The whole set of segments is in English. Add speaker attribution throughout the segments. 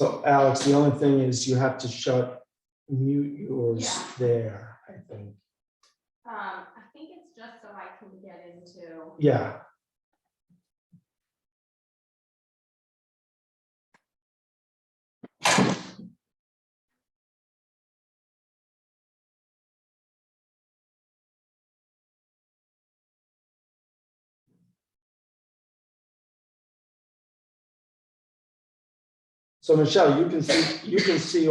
Speaker 1: So Alex, the only thing is you have to mute yours there, I think.
Speaker 2: I think it's just so I can get into.
Speaker 1: Yeah. So Michelle, you can see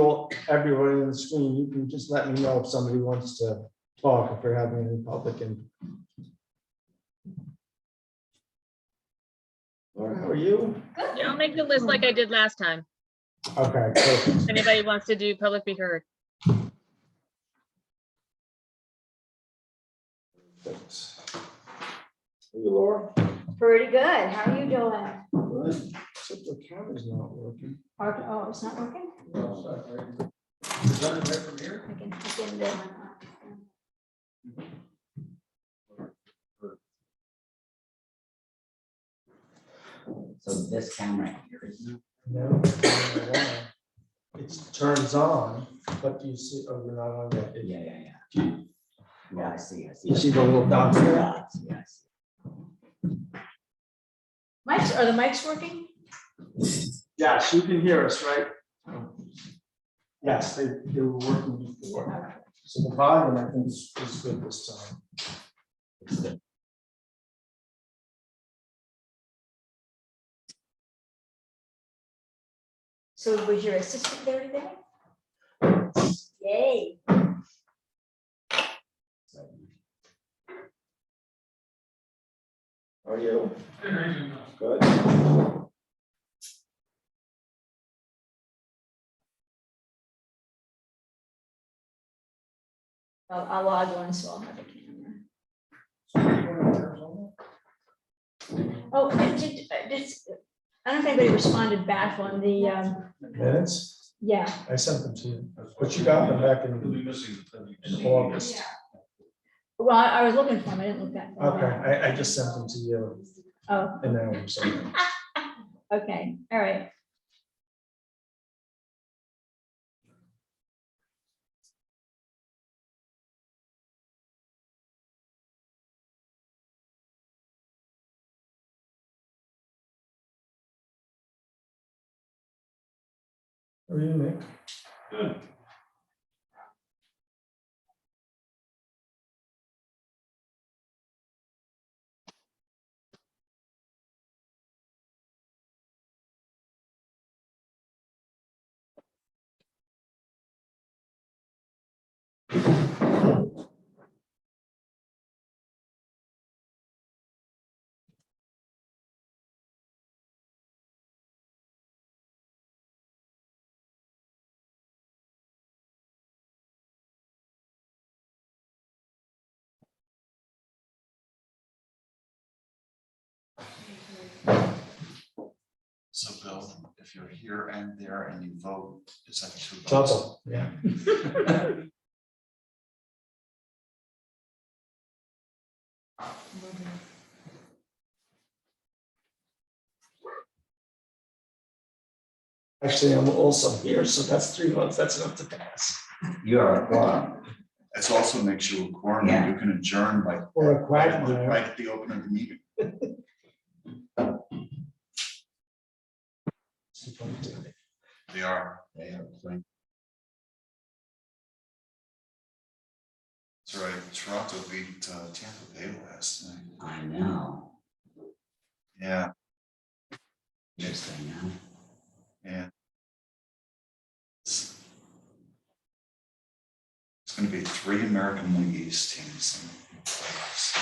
Speaker 1: everyone in the screen. You can just let me know if somebody wants to talk, if they're having any public input. Laura, how are you?
Speaker 3: Yeah, I'll make the list like I did last time.
Speaker 1: Okay, perfect.
Speaker 3: If anybody wants to do public be heard.
Speaker 1: Thanks. Are you, Laura?
Speaker 4: Pretty good. How are you doing?
Speaker 1: Good. Except the camera's not working.
Speaker 4: Oh, it's not working?
Speaker 1: No, sorry. Is that right from here?
Speaker 4: I can
Speaker 5: So this camera here is.
Speaker 1: No, it turns on, but do you see, oh, you're not on yet.
Speaker 5: Yeah. Yeah, I see.
Speaker 1: You see the little dots there?
Speaker 5: Dots, yes.
Speaker 4: Mics, are the mics working?
Speaker 1: Yes, you can hear us, right? Yes, they were working before. So the volume, I think, is good this time.
Speaker 4: So was your assistant there today? Yay.
Speaker 1: How are you? Good.
Speaker 4: I'll log on, so I'll have a camera. Oh, I don't know if anybody responded back on the,
Speaker 1: Minutes?
Speaker 4: yeah.
Speaker 1: I sent them to you, but you got them back in August.
Speaker 4: Well, I was looking for them. I didn't look that far.
Speaker 1: Okay, I just sent them to you
Speaker 4: Oh,
Speaker 1: and now I'm sorry.
Speaker 4: okay, all right.
Speaker 1: How are you, Nick?
Speaker 6: Good. So Bill, if you're here and there and you vote, is that 2 votes?
Speaker 1: Double, yeah. Actually, I'm also here, so that's 3 votes. That's enough to pass.
Speaker 5: You're a quorum.
Speaker 6: It also makes you a quorum,
Speaker 5: Yeah.
Speaker 6: you can adjourn by.
Speaker 1: Or a quagmire.
Speaker 6: Right at the open of the meeting. They are playing. That's right, Toronto beat Tampa Bay last night.
Speaker 5: I know.
Speaker 6: Yeah,
Speaker 5: Interesting, huh?
Speaker 6: yeah. It's gonna be 3 American League East teams in the playoffs.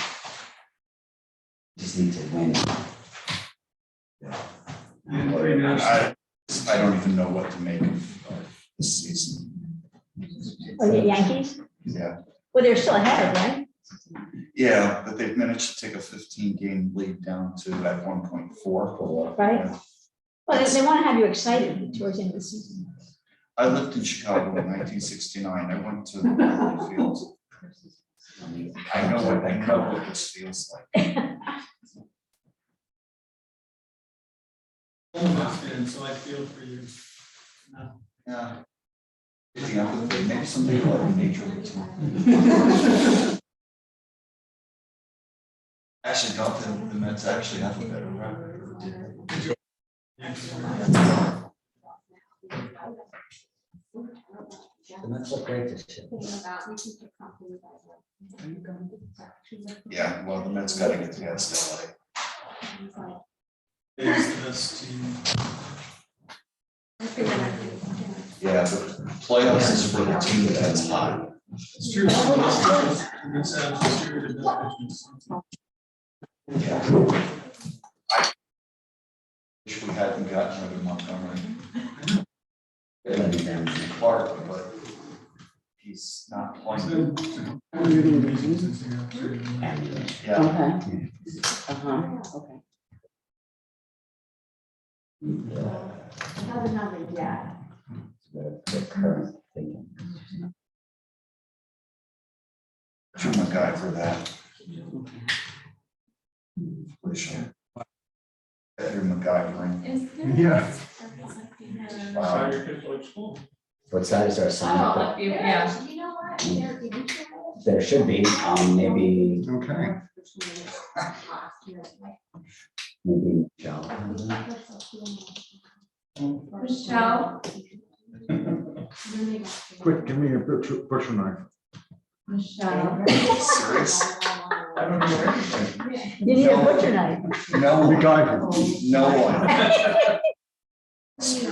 Speaker 5: Just need to win.
Speaker 6: I don't even know what to make of this season.
Speaker 4: Oh, the Yankees?
Speaker 6: Yeah,
Speaker 4: Well, they're still ahead, right?
Speaker 6: yeah, but they've managed to take a 15-game lead down to that 1.4.
Speaker 4: Right. Well, they want to have you excited towards the end of the season.
Speaker 6: I lived in Chicago in 1969. I went to Wrigley Field. I know what this feels like.
Speaker 7: And so I feel for you.
Speaker 6: Yeah. Maybe some people like nature. Actually, don't the Mets actually have a better record?
Speaker 5: The Mets look great this year.
Speaker 6: Yeah, well, the Mets gotta get past LA. Yeah, but playoffs is for the team that's hot.
Speaker 1: It's true.
Speaker 6: Yeah. I wish we hadn't gotten rid of Montgomery. Clark, but he's not playing. Yeah.
Speaker 7: Okay. Okay.
Speaker 5: The current thinking.
Speaker 6: I'm a guy for that. For sure. You're MacGyvering.
Speaker 1: Yeah.
Speaker 6: Wow.
Speaker 5: What side is there a sign up?
Speaker 2: Yeah. You know what?
Speaker 5: There should be, maybe,
Speaker 6: Okay.
Speaker 5: maybe Michelle.
Speaker 2: Michelle.
Speaker 1: Quick, give me a butcher knife.
Speaker 2: Michelle.
Speaker 6: Serious?
Speaker 1: I don't know anything.
Speaker 4: You need a butcher knife.
Speaker 6: No,
Speaker 1: MacGyver.
Speaker 6: no one. Need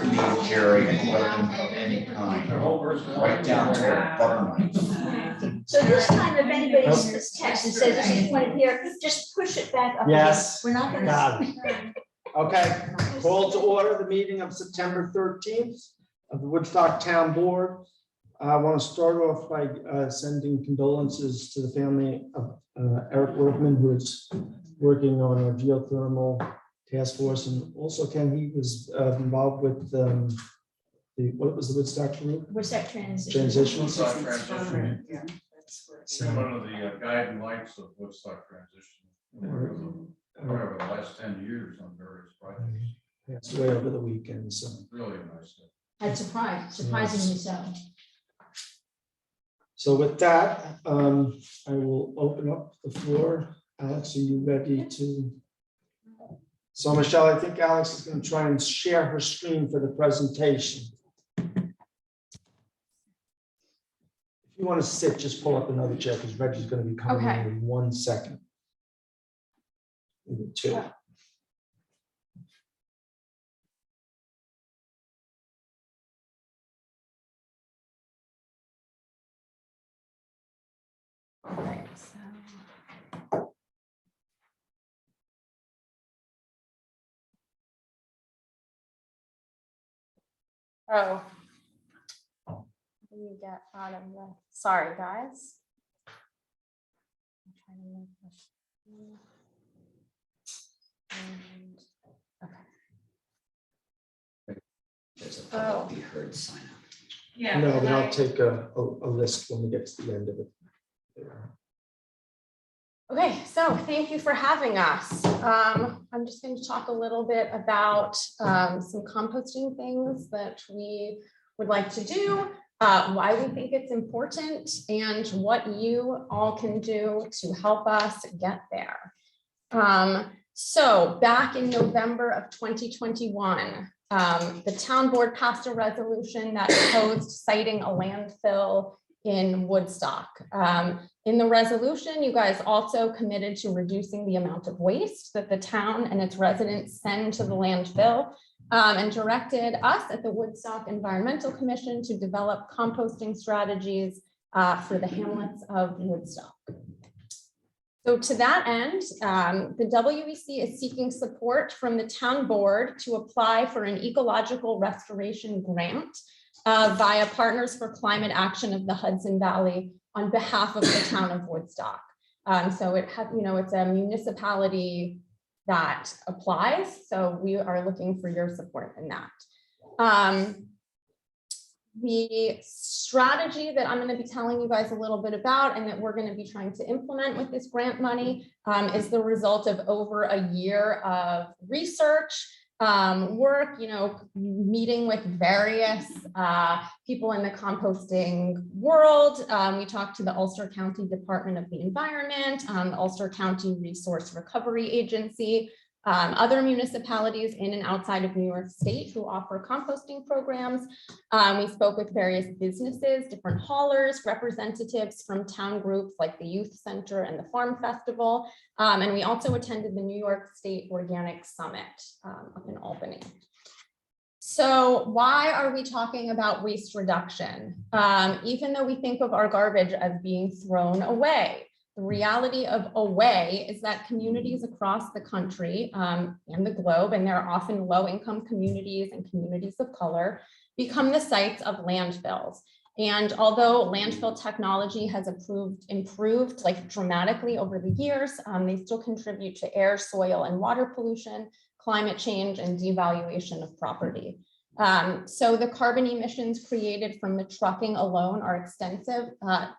Speaker 6: carry a weapon of any kind, right down to a butter knife.
Speaker 4: So this time, if anybody texts and says this is pointed here, just push it back up. again.
Speaker 1: Yes.
Speaker 4: We're not gonna.
Speaker 1: Got it. Okay, call to order the meeting of September 13th of the Woodstock Town Board. I want to start off by sending condolences to the family of Eric Workman, who is working on a geothermal task force, and also Ken, he was involved with what was the Woodstock group?
Speaker 4: Woodstock transition.
Speaker 1: Transition.
Speaker 8: Woodstock transition.
Speaker 1: So,
Speaker 8: One of the guiding lights of Woodstock transition. Over the last 10 years on various projects.
Speaker 1: passed away over the weekend, so.
Speaker 8: Really nice.
Speaker 4: That's surprisingly so.
Speaker 1: So with that, I will open up the floor. Alex, are you ready to? So Michelle, I think Alex is going to try and share her screen for the presentation. If you want to sit, just pull up another chair because Reggie's going to be coming
Speaker 2: Okay.
Speaker 1: in 1 second. Maybe 2.
Speaker 2: Alright, so. Oh. How do you get out of the, sorry, guys. I'm trying to make this. And, okay.
Speaker 5: There's a public be heard sign up.
Speaker 2: Yeah.
Speaker 1: No, but I'll take a list when we get to the end of it. There.
Speaker 2: Okay, so thank you for having us. I'm just going to talk a little bit about some composting things that we would like to do, why we think it's important, and what you all can do to help us get there. So back in November of 2021, the town board passed a resolution that opposed citing a landfill in Woodstock. In the resolution, you guys also committed to reducing the amount of waste that the town and its residents send to the landfill, and directed us at the Woodstock Environmental Commission to develop composting strategies for the hamlets of Woodstock. So to that end, the WEC is seeking support from the town board to apply for an ecological restoration grant via Partners for Climate Action of the Hudson Valley on behalf of the town of Woodstock. So it's a municipality that applies. So we are looking for your support in that. The strategy that I'm going to be telling you guys a little bit about and that we're going to be trying to implement with this grant money is the result of over a year of research work, meeting with various people in the composting world. We talked to the Ulster County Department of the Environment, the Ulster County Resource Recovery Agency, other municipalities in and outside of New York State who offer composting programs. We spoke with various businesses, different haulers, representatives from town groups like the Youth Center and the Farm Festival. And we also attended the New York State Organic Summit up in Albany. So why are we talking about waste reduction? Even though we think of our garbage as being thrown away, the reality of away is that communities across the country and the globe, and there are often low-income communities and communities of color, become the sites of landfills. And although landfill technology has improved like dramatically over the years, they still contribute to air, soil, and water pollution, climate change, and devaluation of property. So the carbon emissions created from the trucking alone are extensive.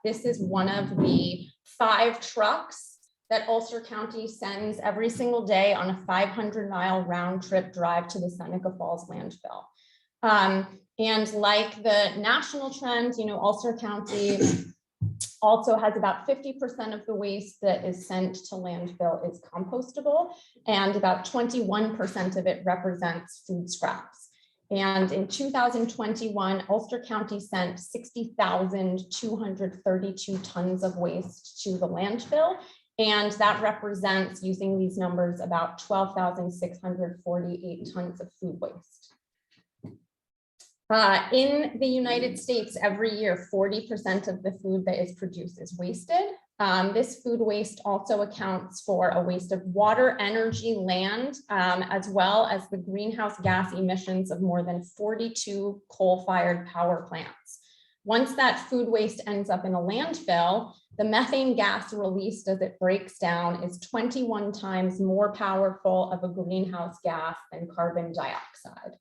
Speaker 2: This is one of the 5 trucks that Ulster County sends every single day on a 500-mile round trip drive to the Seneca Falls landfill. And like the national trend, Ulster County also has about 50% of the waste that is sent to landfill is compostable, and about 21% of it represents food scraps. And in 2021, Ulster County sent 60,232 tons of waste to the landfill. And that represents, using these numbers, about 12,648 tons of food waste. In the United States, every year, 40% of the food that is produced is wasted. This food waste also accounts for a waste of water, energy, land, as well as the greenhouse gas emissions of more than 42 coal-fired power plants. Once that food waste ends up in a landfill, the methane gas released as it breaks down is 21 times more powerful of a greenhouse gas than carbon dioxide.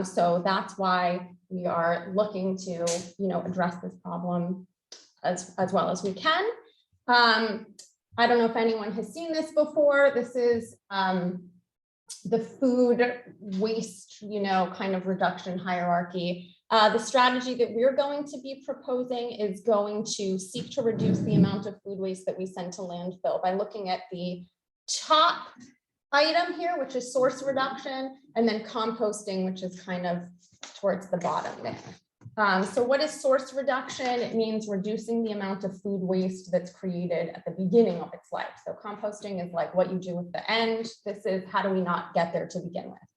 Speaker 2: So that's why we are looking to, address this problem as well as we can. I don't know if anyone has seen this before. This is the food waste, kind of reduction hierarchy. The strategy that we're going to be proposing is going to seek to reduce the amount of food waste that we send to landfill by looking at the top item here, which is source reduction, and then composting, which is kind of towards the bottom there. So what is source reduction? It means reducing the amount of food waste that's created at the beginning of its life. So composting is like what you do at the end. This is how do we not get there to begin with.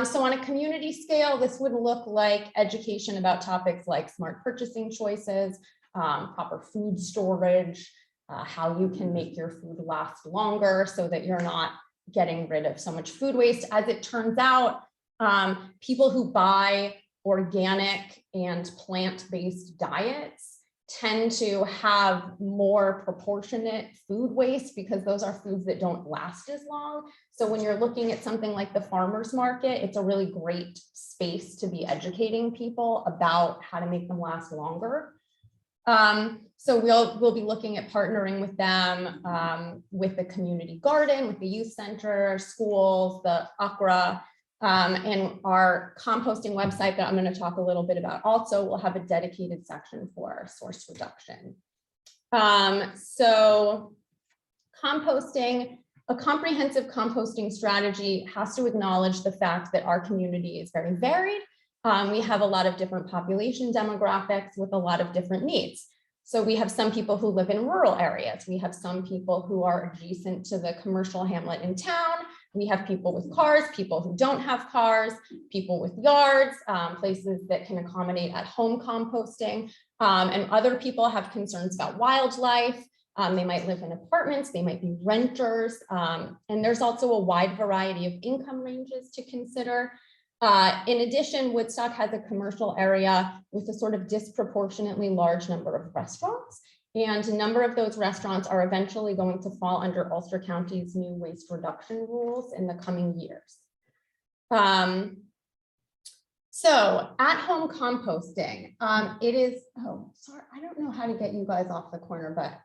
Speaker 2: So on a community scale, this would look like education about topics like smart purchasing choices, proper food storage, how you can make your food last longer so that you're not getting rid of so much food waste. As it turns out, people who buy organic and plant-based diets tend to have more proportionate food waste because those are foods that don't last as long. So when you're looking at something like the farmer's market, it's a really great space to be educating people about how to make them last longer. So we'll be looking at partnering with them, with the community garden, with the youth center, schools, the ACRA, and our composting website that I'm going to talk a little bit about also will have a dedicated section for source reduction. So composting, a comprehensive composting strategy has to acknowledge the fact that our community is very varied. We have a lot of different population demographics with a lot of different needs. So we have some people who live in rural areas. We have some people who are adjacent to the commercial hamlet in town. We have people with cars, people who don't have cars, people with yards, places that can accommodate at-home composting. And other people have concerns about wildlife. They might live in apartments, they might be renters. And there's also a wide variety of income ranges to consider. In addition, Woodstock has a commercial area with a sort of disproportionately large number of restaurants. And a number of those restaurants are eventually going to fall under Ulster County's new waste reduction rules in the coming years. So at-home composting, it is, oh, sorry, I don't know how to get you guys off the corner, but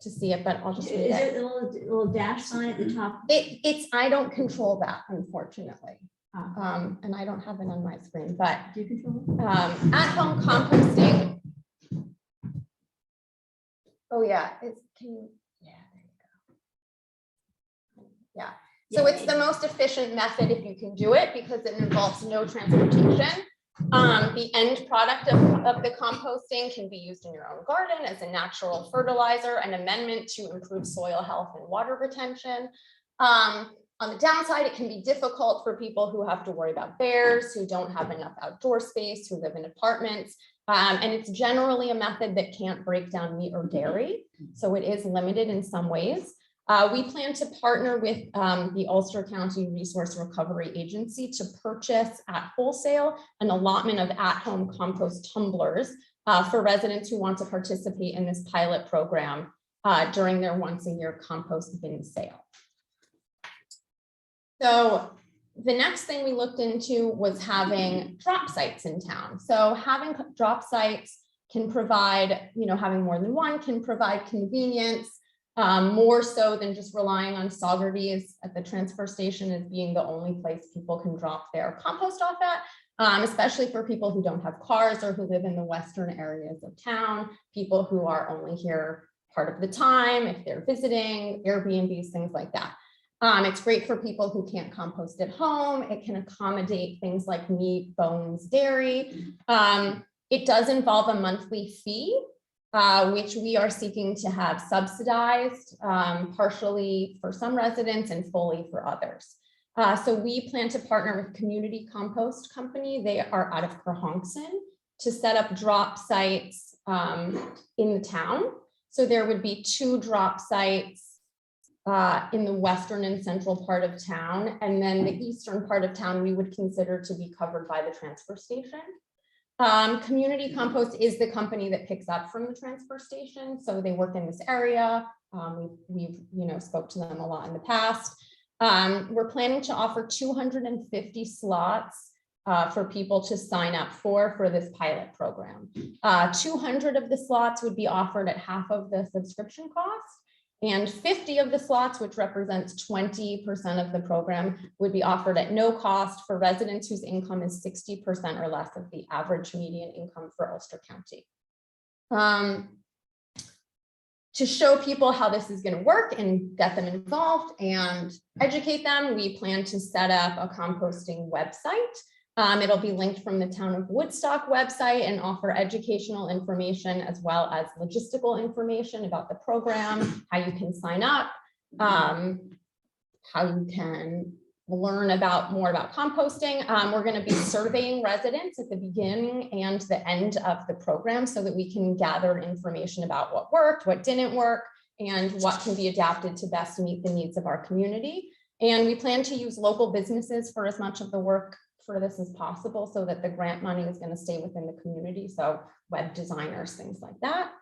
Speaker 2: to see it, but I'll just read
Speaker 4: Is
Speaker 2: it.
Speaker 4: there a little dash sign at the top?
Speaker 2: I don't control that, unfortunately.
Speaker 4: Ah.
Speaker 2: And I don't have it on my screen, but
Speaker 4: Do you control
Speaker 2: at-home composting. Oh, yeah, it's, can you, yeah, there you go. Yeah, so it's the most efficient method if you can do it because it involves no transportation. The end product of the composting can be used in your own garden as a natural fertilizer, an amendment to improve soil health and water retention. On the downside, it can be difficult for people who have to worry about bears, who don't have enough outdoor space, who live in apartments. And it's generally a method that can't break down meat or dairy. So it is limited in some ways. We plan to partner with the Ulster County Resource Recovery Agency to purchase at wholesale an allotment of at-home compost tumblers for residents who want to participate in this pilot program during their once-a-year compost bin sale. So the next thing we looked into was having drop sites in town. So having drop sites can provide, having more than one can provide convenience, more so than just relying on Saugerties at the transfer station as being the only place people can drop their compost off at, especially for people who don't have cars or who live in the western areas of town, people who are only here part of the time, if they're visiting, Airbnbs, things like that. It's great for people who can't compost at home. It can accommodate things like meat, bones, dairy. It does involve a monthly fee, which we are seeking to have subsidized, partially for some residents and fully for others. So we plan to partner with Community Compost Company. They are out of Kerhonkson to set up drop sites in the town. So there would be 2 drop sites in the western and central part of town, and then the eastern part of town we would consider to be covered by the transfer station. Community Compost is the company that picks up from the transfer station, so they work in this area. We've spoke to them a lot in the past. We're planning to offer 250 slots for people to sign up for this pilot program. 200 of the slots would be offered at half of the subscription cost. And 50 of the slots, which represents 20% of the program, would be offered at no cost for residents whose income is 60% or less of the average median income for Ulster County. To show people how this is going to work and get them involved and educate them, we plan to set up a composting website. It'll be linked from the Town of Woodstock website and offer educational information as well as logistical information about the program, how you can sign up, how you can learn more about composting. We're going to be surveying residents at the beginning and the end of the program so that we can gather information about what worked, what didn't work, and what can be adapted to best meet the needs of our community. And we plan to use local businesses for as much of the work for this as possible so that the grant money is going to stay within the community. So web designers, things like that.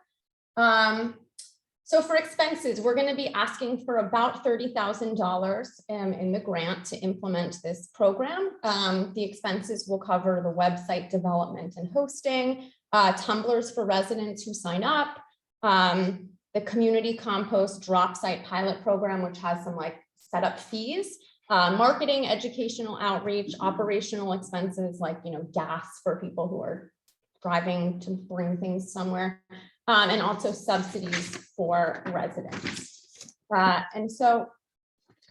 Speaker 2: So for expenses, we're going to be asking for about $30,000 in the grant to implement this program. The expenses will cover the website development and hosting, tumblers for residents who sign up, the community compost drop site pilot program, which has some setup fees, marketing, educational outreach, operational expenses like gas for people who are driving to bring things somewhere, and also subsidies for residents. And so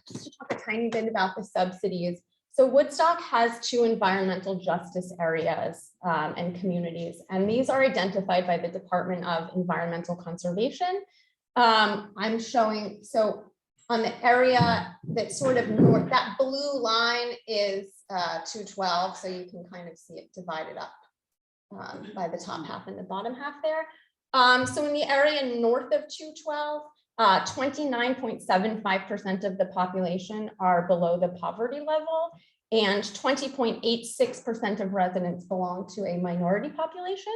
Speaker 2: just to talk a tiny bit about the subsidies. So Woodstock has 2 environmental justice areas and communities, and these are identified by the Department of Environmental Conservation. I'm showing, so on the area that's sort of north, that blue line is 212, so you can kind of see it divided up by the top half and the bottom half there. So in the area north of 212, 29.75% of the population are below the poverty level, and 20.86% of residents belong to a minority population.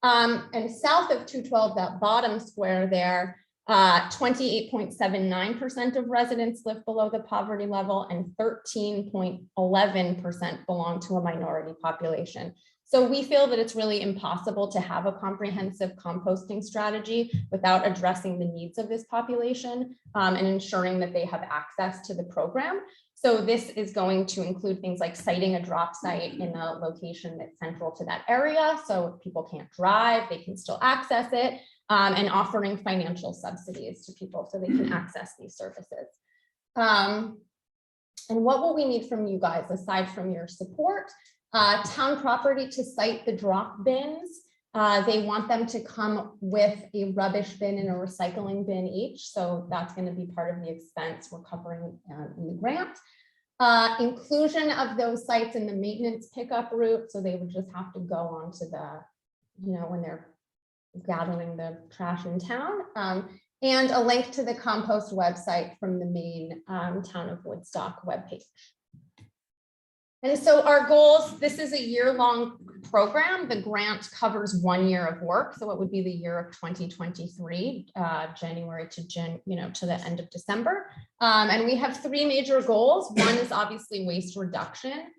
Speaker 2: And south of 212, that bottom square there, 28.79% of residents live below the poverty level, and 13.11% belong to a minority population. So we feel that it's really impossible to have a comprehensive composting strategy without addressing the needs of this population and ensuring that they have access to the program. So this is going to include things like siting a drop site in a location that's central to that area. So if people can't drive, they can still access it, and offering financial subsidies to people so they can access these services. And what will we need from you guys aside from your support? Town property to site the drop bins. They want them to come with a rubbish bin and a recycling bin each. So that's going to be part of the expense we're covering in the grant. Inclusion of those sites in the maintenance pickup route. So they would just have to go onto the, when they're gathering the trash in town. And a link to the compost website from the main Town of Woodstock webpage. And so our goals, this is a year-long program. The grant covers 1 year of work. So it would be the year of 2023, January to to the end of December. And we have 3 major goals. One is obviously waste reduction.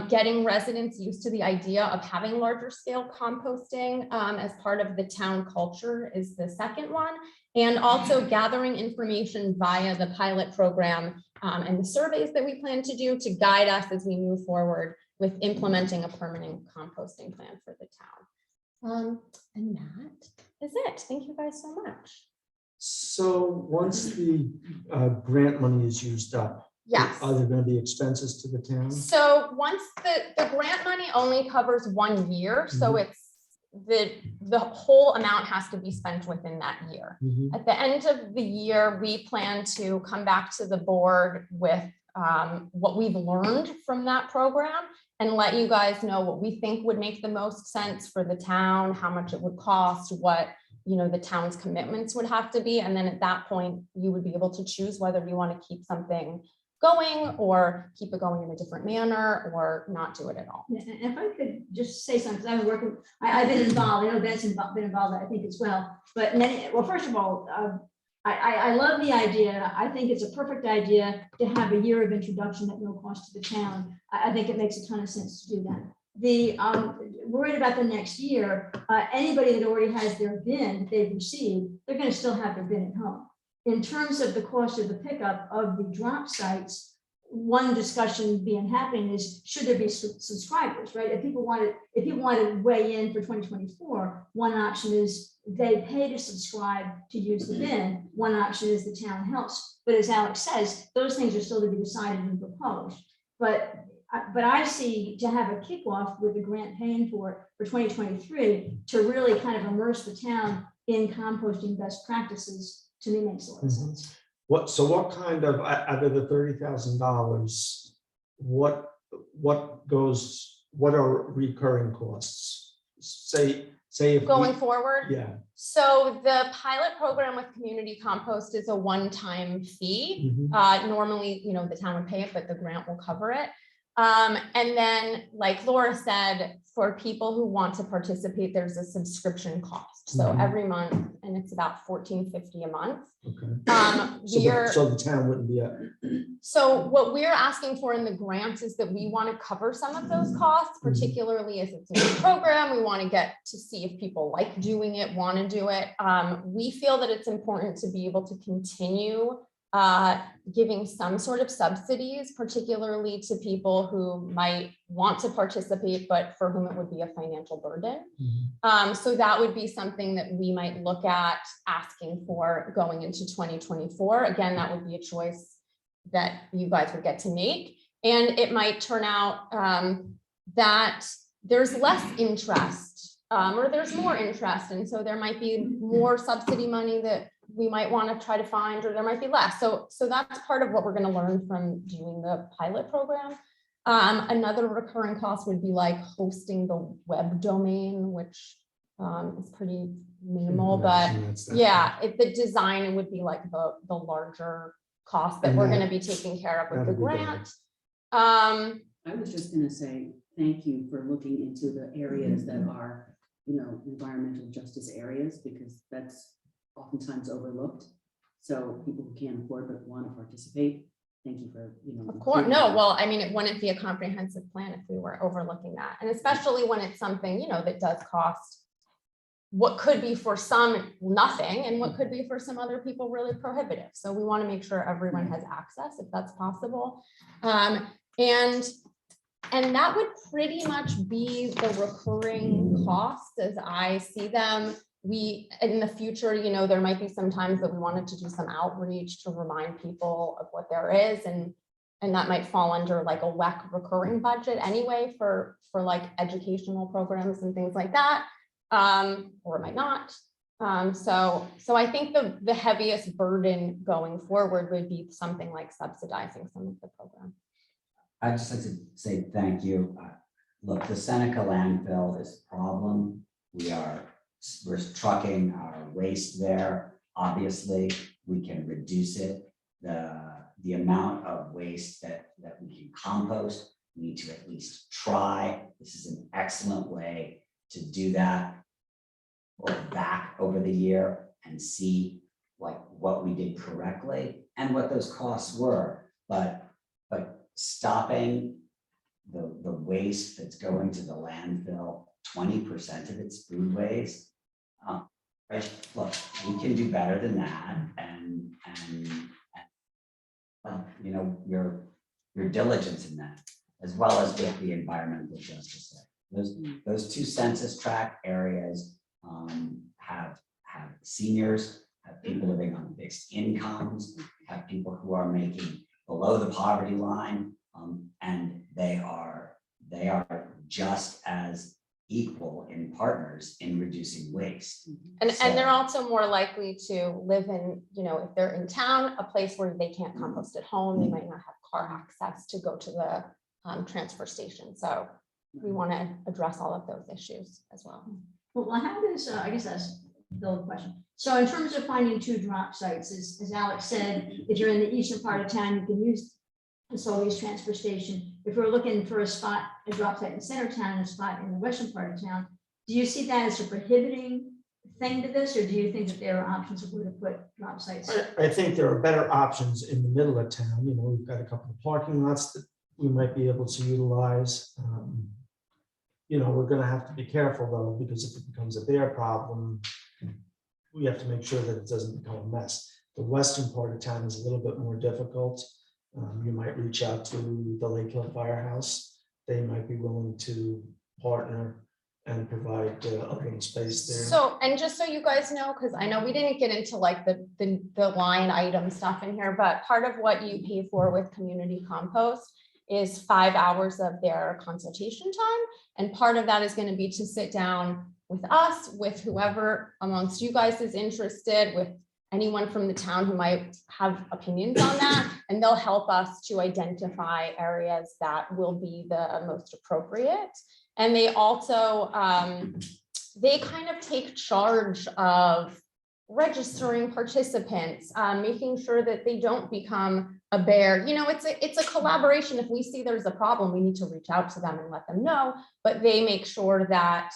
Speaker 2: Getting residents used to the idea of having larger scale composting as part of the town culture is the second one. And also gathering information via the pilot program and the surveys that we plan to do to guide us as we move forward with implementing a permanent composting plan for the town. And that is it. Thank you guys so much.
Speaker 1: So once the grant money is used up,
Speaker 2: Yes.
Speaker 1: are there going to be expenses to the town?
Speaker 2: So once the grant money only covers 1 year, so it's the whole amount has to be spent within that year.
Speaker 1: Mhm.
Speaker 2: At the end of the year, we plan to come back to the board with what we've learned from that program and let you guys know what we think would make the most sense for the town, how much it would cost, what the town's commitments would have to be. And then at that point, you would be able to choose whether you want to keep something going or keep it going in a different manner or not do it at all.
Speaker 4: Yeah, and if I could just say something, because I've been working, I've been involved, I know Ben's been involved, I think as well, but first of all, I love the idea. I think it's a perfect idea to have a year of introduction at no cost to the town. I think it makes a ton of sense to do that. The worried about the next year, anybody that already has their bin that they've received, they're going to still have their bin at home. In terms of the cost of the pickup of the drop sites, one discussion being happening is, should there be subscribers, right? If you want to weigh in for 2024, one option is they pay to subscribe to use the bin. One option is the town helps. But as Alex says, those things are still to be decided and proposed. But I see to have a kickoff with the grant paying for it for 2023 to really kind of immerse the town in composting best practices, to me makes a lot of sense.
Speaker 1: What kind of, out of the $30,000, what are recurring costs? Say if
Speaker 2: Going forward.
Speaker 1: Yeah.
Speaker 2: So the pilot program with community compost is a one-time fee. Normally, the town would pay it, but the grant will cover it. And then, like Laura said, for people who want to participate, there's a subscription cost. So every month, and it's about $14.50 a month.
Speaker 1: Okay. So the town wouldn't be up.
Speaker 2: So what we're asking for in the grant is that we want to cover some of those costs, particularly as it's a new program. We want to get to see if people like doing it, want to do it. We feel that it's important to be able to continue giving some sort of subsidies, particularly to people who might want to participate, but for whom it would be a financial burden. So that would be something that we might look at asking for going into 2024. Again, that would be a choice that you guys would get to make. And it might turn out that there's less interest or there's more interest. And so there might be more subsidy money that we might want to try to find, or there might be less. So that's part of what we're going to learn from doing the pilot program. Another recurring cost would be like hosting the web domain, which is pretty minimal, but yeah, the design would be like the larger cost that we're going to be taking care of with the grant.
Speaker 7: I was just going to say, thank you for looking into the areas that are, environmental justice areas, because that's oftentimes overlooked. So people who can't afford but want to participate, thank you for, you know.
Speaker 2: Of course,
Speaker 7: including
Speaker 2: no,
Speaker 7: that.
Speaker 2: well, I mean, it wouldn't be a comprehensive plan if we were overlooking that. And especially when it's something, you know, that does cost what could be for some nothing and what could be for some other people really prohibitive. So we want to make sure everyone has access if that's possible. And that would pretty much be the recurring costs as I see them. We, in the future, you know, there might be some times that we wanted to do some outreach to remind people of what there is, and that might fall under like a WEC recurring budget anyway for like educational programs and things like that, or it might not. So I think the heaviest burden going forward would be something like subsidizing some of the program.
Speaker 5: I'd just like to say thank you. Look, the Seneca landfill is a problem. We're trucking our waste there. Obviously, we can reduce it. The amount of waste that we can compost, we need to at least try. This is an excellent way to do that. Look back over the year and see like what we did correctly and what those costs were. But stopping the waste that's going to the landfill, 20% of it's food waste. Right, look, we can do better than that, and you know, your diligence in that, as well as with the environmental justice. Those two census tract areas have seniors, have people living on fixed incomes, have people who are making below the poverty line, and they are just as equal in partners in reducing waste.
Speaker 2: And
Speaker 5: So-
Speaker 2: they're also more likely to live in, you know, if they're in town, a place where they can't compost at home, they might not have car access to go to the transfer station. So we want to address all of those issues as well.
Speaker 4: Well, how does, I guess that's the question. So in terms of finding two drop sites, as Alex said, if you're in the eastern part of town, you can use the Solly's transfer station. If we're looking for a spot, a drop site in the center of town, and a spot in the western part of town, do you see that as a prohibiting thing to this, or do you think that there are options of where to put drop sites?
Speaker 1: I think there are better options in the middle of town. You know, we've got a couple of parking lots that we might be able to utilize. You know, we're gonna have to be careful though, because if it becomes a bear problem, we have to make sure that it doesn't become a mess. The western part of town is a little bit more difficult. You might reach out to the Lake Hill Firehouse. They might be willing to partner and provide a little space there.
Speaker 2: So, and just so you guys know, because I know we didn't get into like the line item stuff in here, but part of what you pay for with community compost is 5 hours of their consultation time. And part of that is going to be to sit down with us, with whoever amongst you guys is interested, with anyone from the town who might have opinions on that, and they'll help us to identify areas that will be the most appropriate. And they also, they kind of take charge of registering participants, making sure that they don't become a bear. You know, it's a collaboration. If we see there's a problem, we need to reach out to them and let them know, but they make sure that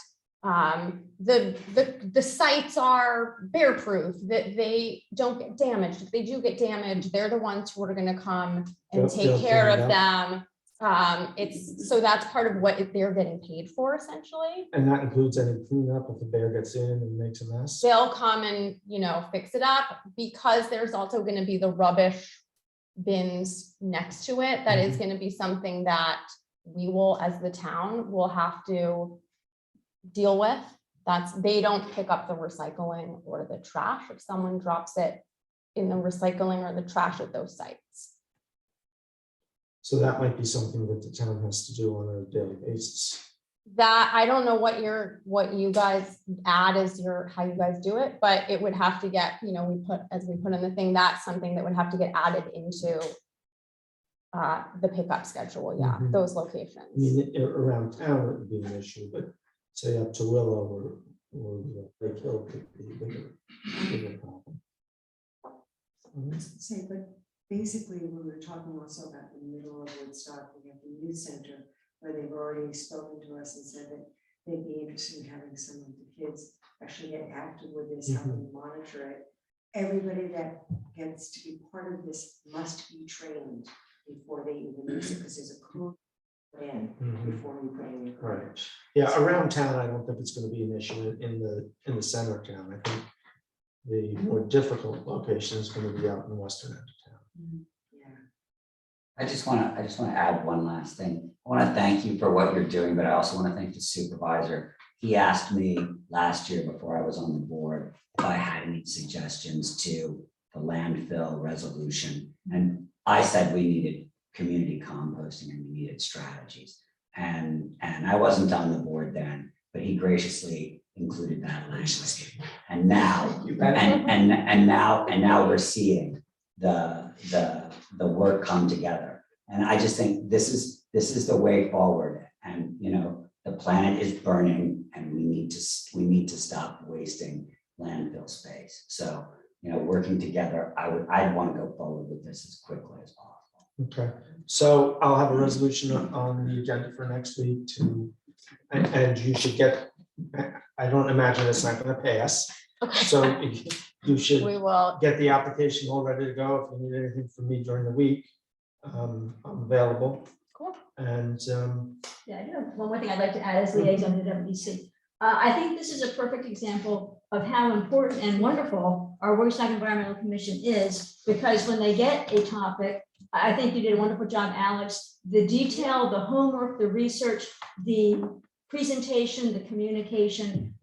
Speaker 2: the sites are bear proof, that they don't get damaged. If they do get damaged, they're the ones who are going to come and
Speaker 1: They'll
Speaker 2: take care
Speaker 1: clean it
Speaker 2: of them. So that's part of what they're getting paid for essentially.
Speaker 1: And that includes any cleanup if the bear gets in and makes a mess.
Speaker 2: They'll come and, you know, fix it up, because there's also going to be the rubbish bins next to it. That is going to be something that we will, as the town, will have to deal with. They don't pick up the recycling or the trash if someone drops it in the recycling or the trash at those sites.
Speaker 1: So that might be something that the town has to do on a daily basis.
Speaker 2: That, I don't know what you guys add as how you guys do it, but it would have to get, you know, we put in the thing, that's something that would have to get added into the pickup schedule. Yeah,
Speaker 1: Mhm.
Speaker 2: those
Speaker 1: I
Speaker 2: locations.
Speaker 1: mean, around town it would be an issue, but say up to Willow or Lake Hill could be a bigger problem.
Speaker 9: Say, but basically, we were talking also about the middle of Woodstock, we have the youth center, where they've already spoken to us and said that they'd be interested in having some of the kids actually get active with this, how they monitor it. Everybody that gets to be part of this must be trained before they even use it, because there's a code in before we put any.
Speaker 1: Right. Yeah, around town, I don't think it's gonna be an issue in the center of town. I think the more difficult location is gonna be out in the western end of town.
Speaker 9: Yeah.
Speaker 5: I just want to add one last thing. I want to thank you for what you're doing, but I also want to thank the supervisor. He asked me last year before I was on the board if I had any suggestions to the landfill resolution. And I said we needed community composting and we needed strategies. And I wasn't on the board then, but he graciously included that language. And now, and now we're seeing the work come together. And I just think this is the way forward. And the planet is burning and we need to stop wasting landfill space. So, working together, I'd want to go forward with this as quickly as possible.
Speaker 1: Okay, so I'll have a resolution on the agenda for next week and you should get, I don't imagine it's not gonna pass. So you should
Speaker 2: We will.
Speaker 1: get the application all ready to go. If you need anything from me during the week, I'm available.
Speaker 2: Cool.
Speaker 1: And
Speaker 4: Yeah, I do have one more thing I'd like to add as liaison to WBC. I think this is a perfect example of how important and wonderful our Woodstock Environmental Commission is, because when they get a topic, I think you did a wonderful job, Alex. The detail, the homework, the research, the presentation, the communication.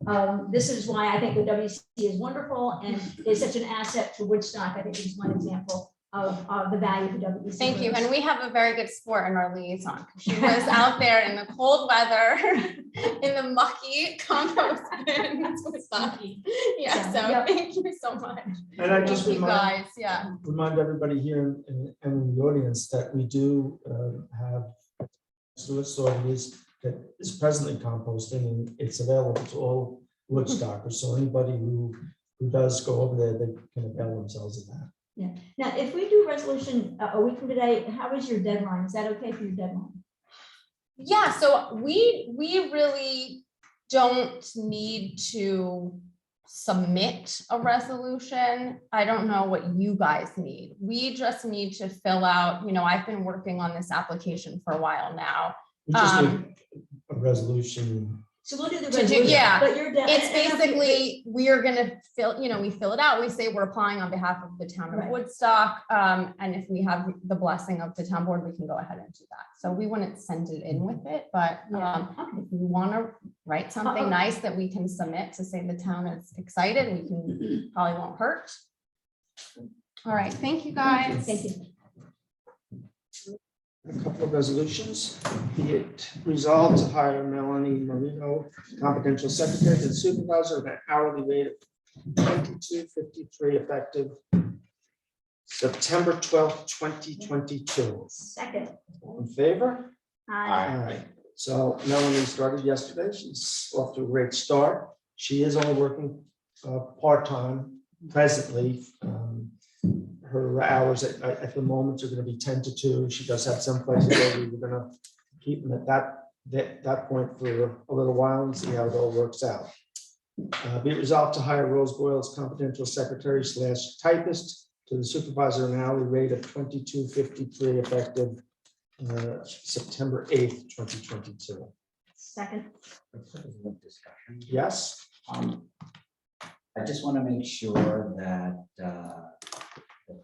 Speaker 4: This is why I think the WC is wonderful and is such an asset to Woodstock. I think it's one example of the value for WC.
Speaker 2: Thank you. And we have a very good sport in our liaison. She was out there in the cold weather, in the mucky compost bins with stuff. Yeah, so
Speaker 4: Yep.
Speaker 2: thank you so much.
Speaker 1: And I just
Speaker 2: Thank you
Speaker 1: remind
Speaker 2: guys,
Speaker 1: everybody here in the audience that we do have facilities that is presently composting, and it's available to all Woodstockers. So anybody who does go over there, they can avail themselves of that.
Speaker 4: Yeah. Now, if we do resolution a week from today, how is your deadline? Is that okay for your deadline?
Speaker 2: Yeah, so we really don't need to submit a resolution. I don't know what you guys need. We just need to fill out, I've been working on this application for a while now.
Speaker 1: We just need a resolution.
Speaker 4: So we'll do the
Speaker 2: To do-
Speaker 4: resolution.
Speaker 2: yeah.
Speaker 4: But your deadline.
Speaker 2: It's basically, we are gonna fill, we fill it out, we say we're applying on behalf of the town of
Speaker 4: Right.
Speaker 2: Woodstock. And if we have the blessing of the town board, we can go ahead and do that. So we wouldn't send it in with it, but
Speaker 4: Okay.
Speaker 2: if you wanna write something nice that we can submit to say the town is excited, we can, probably won't hurt. All right, thank you guys.
Speaker 4: Thank you.
Speaker 1: A couple of resolutions. Be it resolved to hire Melanie Marino, confidential secretary to the supervisor, at an hourly rate of $22.53 effective September 12th, 2022.
Speaker 4: Second.
Speaker 1: All in favor?
Speaker 4: Aye.
Speaker 1: All right. So Melanie started yesterday. She's off to a great start. She is only working part-time presently. Her hours at the moment are going to be 10 to 2. She does have some places where we're going to keep them at that point for a little while and see how it all works out. Be it resolved to hire Rose Boyle as confidential secretary / typist to the supervisor at an hourly rate of $22.53 effective September 8th, 2022.
Speaker 4: Second.
Speaker 5: Discussion.
Speaker 1: Yes.
Speaker 5: I just want to make sure that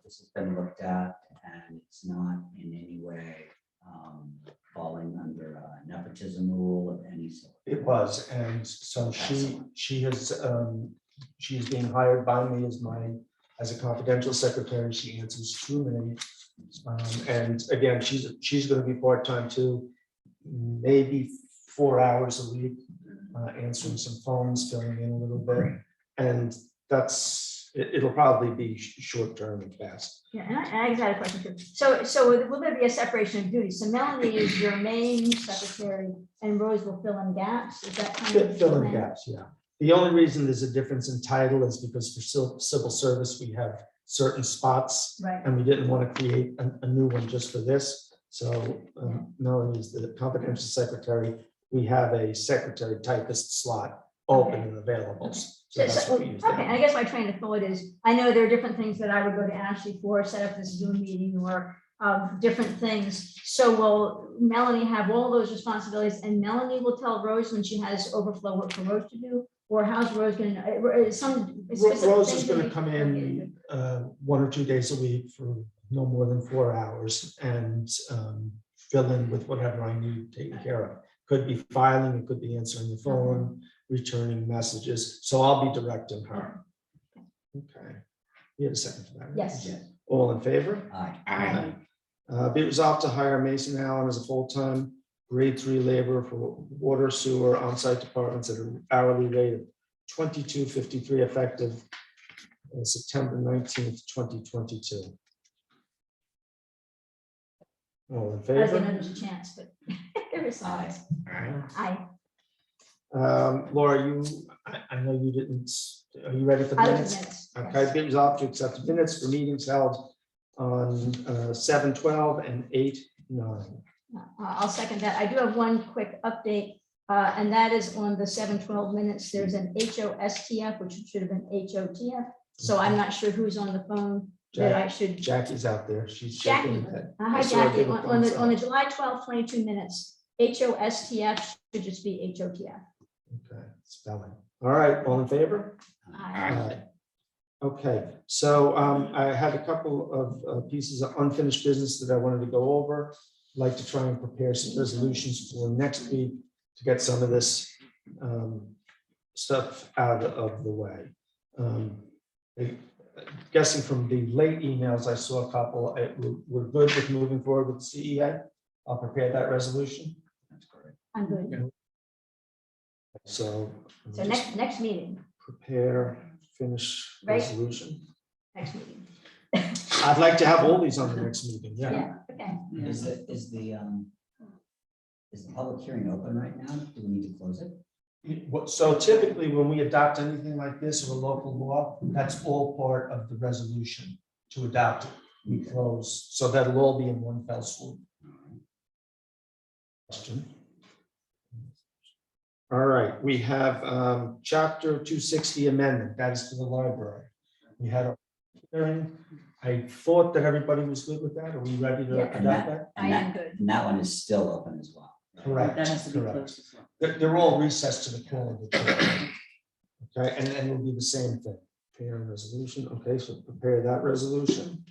Speaker 5: this has been looked at and it's not in any way falling under a nepotism rule of any sort.
Speaker 1: It was, and so she is being hired by me as a confidential secretary. She answers to me. And again, she's going to be part-time too, maybe 4 hours a week, answering some phones, filling in a little bit. And it'll probably be short-term and fast.
Speaker 4: Yeah, and I just had a question too. So will there be a separation of duties? So Melanie is your main secretary and Rose will fill in gaps? Is that kind of?
Speaker 1: Fill in gaps, yeah. The only reason there's a difference in title is because for civil service, we have certain spots
Speaker 4: Right.
Speaker 1: and we didn't want to create a new one just for this. So Melanie is the confidential secretary. we have a secretary typist slot open and available. So that's what we use
Speaker 4: Okay,
Speaker 1: that.
Speaker 4: I guess my train of thought is, I know there are different things that I would go to Ashley for, set up this Zoom meeting or different things. So will Melanie have all those responsibilities and Melanie will tell Rose when she has overflow work for Rose to do? Or how's Rose gonna, some specific
Speaker 1: Rose is
Speaker 4: things
Speaker 1: gonna
Speaker 4: that
Speaker 1: come
Speaker 4: we-
Speaker 1: in 1 or 2 days a week for no more than 4 hours and fill in with whatever I need taken care of. Could be filing, it could be answering the phone, returning messages. So I'll be directing her. Okay. You had a second for that, right?
Speaker 4: Yes.
Speaker 5: Yes.
Speaker 1: All in favor?
Speaker 5: Aye.
Speaker 1: Be it resolved to hire Mason Allen as a full-time grade 3 laborer for water sewer on-site departments at an hourly rate of $22.53 effective September 19th, 2022. All in
Speaker 4: I was gonna
Speaker 1: favor?
Speaker 4: there's a chance, but there is silence. Aye.
Speaker 1: Laura, I know you didn't, are you ready for the
Speaker 4: I look at
Speaker 1: minutes?
Speaker 4: minutes.
Speaker 1: Okay,
Speaker 4: yes.
Speaker 1: be resolved to accept the minutes for meetings held on 7/12 and 8/9.
Speaker 4: I'll second that. I do have one quick update, and that is on the 7/12 minutes. There's an HOSTF, which should have been HOTF. So I'm not sure who's on the phone that I should.
Speaker 1: Jackie's out there. She's
Speaker 4: Jackie,
Speaker 1: shaking her head.
Speaker 4: hi
Speaker 1: I saw her
Speaker 4: Jackie,
Speaker 1: give a
Speaker 4: on the
Speaker 1: thumbs up.
Speaker 4: July 12, 22 minutes, HOSTF should just be HOTF.
Speaker 1: Okay, spelling. All right, all in favor?
Speaker 4: Aye.
Speaker 1: Okay, so I had a couple of pieces of unfinished business that I wanted to go over. I'd like to try and prepare some resolutions for next week to get some of this stuff out of the way. Guessing from the late emails, I saw a couple, we're good with moving forward with the CEA. I'll prepare that resolution.
Speaker 5: That's correct.
Speaker 4: I'm good.
Speaker 1: So.
Speaker 4: So next meeting,
Speaker 1: Prepare, finish
Speaker 4: Right.
Speaker 1: resolution.
Speaker 4: next meeting.
Speaker 1: I'd like to have all these on the next meeting, yeah.
Speaker 4: Yeah, okay.
Speaker 5: Is the public hearing open right now? Do we need to close it?
Speaker 1: So typically, when we adopt anything like this or a local law, that's all part of the resolution to adopt it. We close, so that'll all be in one fell swoop. Question. All right, we have chapter 260 amendment, that is to the library. We had a hearing. I thought that everybody was good with that. Are we ready to
Speaker 4: Yeah.
Speaker 1: adopt
Speaker 5: And that,
Speaker 1: that?
Speaker 4: I am good.
Speaker 5: and that one is still open as well.
Speaker 1: Correct.
Speaker 7: That has to be
Speaker 1: correct.
Speaker 7: closed as well.
Speaker 1: They're all recessed to the corner. of the church. Okay, and it'll be the same thing. Prepare a resolution. Okay, so prepare that resolution.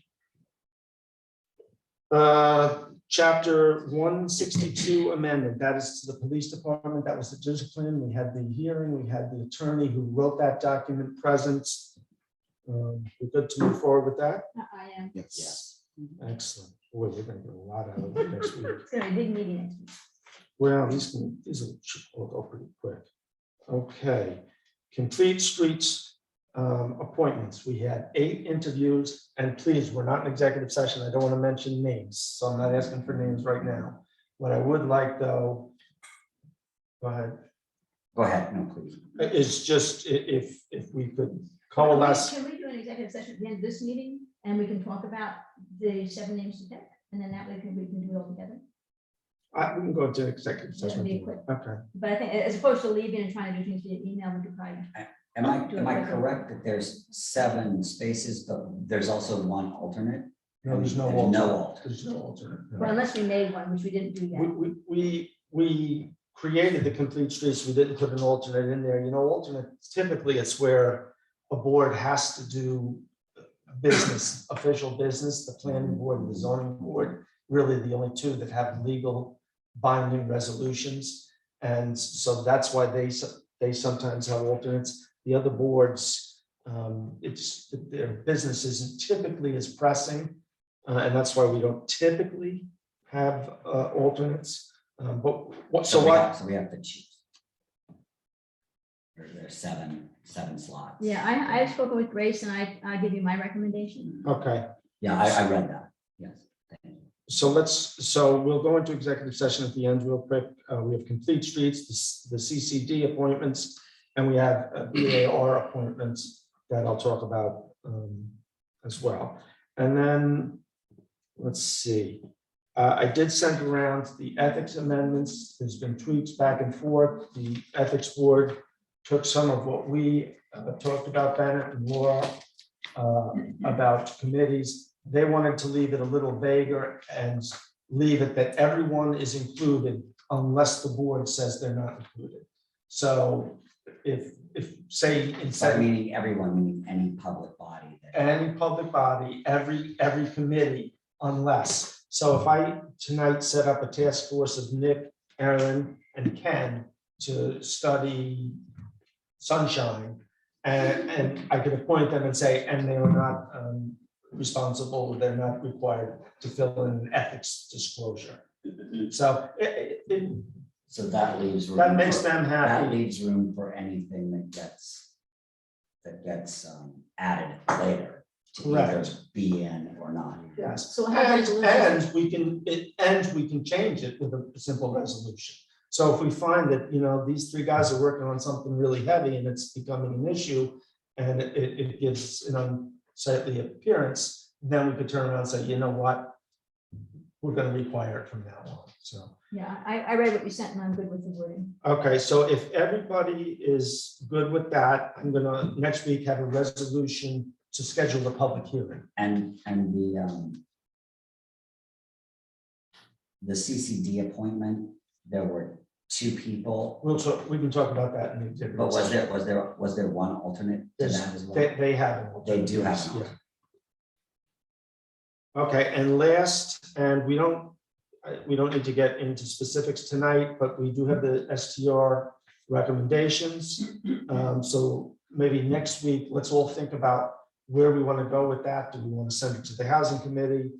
Speaker 1: Chapter 162 amendment, that is to the police department. That was the discipline. We had the hearing, we had the attorney who wrote that document present. We're good to move forward with that?
Speaker 4: I am.
Speaker 1: Yes. Excellent. Boy, we're gonna get a lot out of it next week.
Speaker 4: It's gonna be a big meeting next week.
Speaker 1: Well, these should all go pretty quick. Okay, complete streets appointments. We had 8 interviews, and please, we're not in executive session. I don't want to mention names, so I'm not asking for names right now. What I would like, though, go ahead,
Speaker 5: Go ahead, no, please.
Speaker 1: is just if we could coalesce.
Speaker 4: Can we do an executive session at the end of this meeting and we can talk about the 7 names to pick? And then that way we can do it all together.
Speaker 1: We can go into executive
Speaker 4: That'd
Speaker 1: session.
Speaker 4: be quick.
Speaker 1: Okay.
Speaker 4: But I think as opposed to leaving and trying to do things via email, we could probably.
Speaker 5: Am I correct that there's 7 spaces, but there's also 1 alternate?
Speaker 1: No, there's no
Speaker 5: There's no
Speaker 1: alternate.
Speaker 5: alternate.
Speaker 1: There's no alternate. no.
Speaker 4: Well, unless we made one, which we didn't do yet.
Speaker 1: We created the complete streets, we didn't put an alternate in there, alternate, typically it's where a board has to do business, official business, the planning board and the zoning board, really the only 2 that have legal binding resolutions. And so that's why they sometimes have alternates. The other boards, their business isn't typically as pressing, and that's why we don't typically have alternates. But what, so what?
Speaker 5: So we have to choose. There's 7 slots.
Speaker 4: Yeah, I've spoken with Grace and I give you my recommendation.
Speaker 1: Okay,
Speaker 5: Yeah, I read that, yes. Thank you.
Speaker 1: so we'll go into executive session at the end real quick. We have complete streets, the CCD appointments, and we have BAR appointments that I'll talk about as well. And then, let's see, I did send around the ethics amendments. There's been tweaks back and forth. The ethics board took some of what we talked about, Bennett and Laura, about committees. They wanted to leave it a little vaguer and leave it that everyone is included unless the board says they're not included. So if say
Speaker 5: Sorry,
Speaker 1: instead of
Speaker 5: meaning everyone, meaning any public body that.
Speaker 1: any public body, every committee, unless. So if I tonight set up a task force of Nick, Aaron, and Ken to study sunshine, and I could appoint them and say, and they are not responsible, they're not required to fill in an ethics disclosure. So
Speaker 5: So that leaves. room
Speaker 1: that makes
Speaker 5: for-
Speaker 1: them
Speaker 5: That
Speaker 1: happy.
Speaker 5: leaves room for anything that gets added later to either
Speaker 1: Correct.
Speaker 5: be in or not.
Speaker 1: Yes.
Speaker 4: So we'll have resolutions.
Speaker 1: And we can change it with a simple resolution. So if we find that, these three guys are working on something really heavy and it's becoming an issue and it gives an unsightly appearance, then we could turn around and say, you know what? We're gonna require it from now on, so.
Speaker 4: Yeah, I read what you sent and I'm good with the wording.
Speaker 1: Okay, so if everybody is good with that, I'm gonna next week have a resolution to schedule the public hearing.
Speaker 5: And the CCD appointment, there were two people,
Speaker 1: We can talk about that in the executive
Speaker 5: but was
Speaker 1: session.
Speaker 5: there one alternate to
Speaker 1: There's-
Speaker 5: that as well?
Speaker 1: They have it.
Speaker 5: They do have an
Speaker 1: Yeah. Okay, and last, and we don't need to get into specifics tonight, but we do have the STR recommendations. So maybe next week, let's all think about where we want to go with that. Do we want to send it to the housing committee?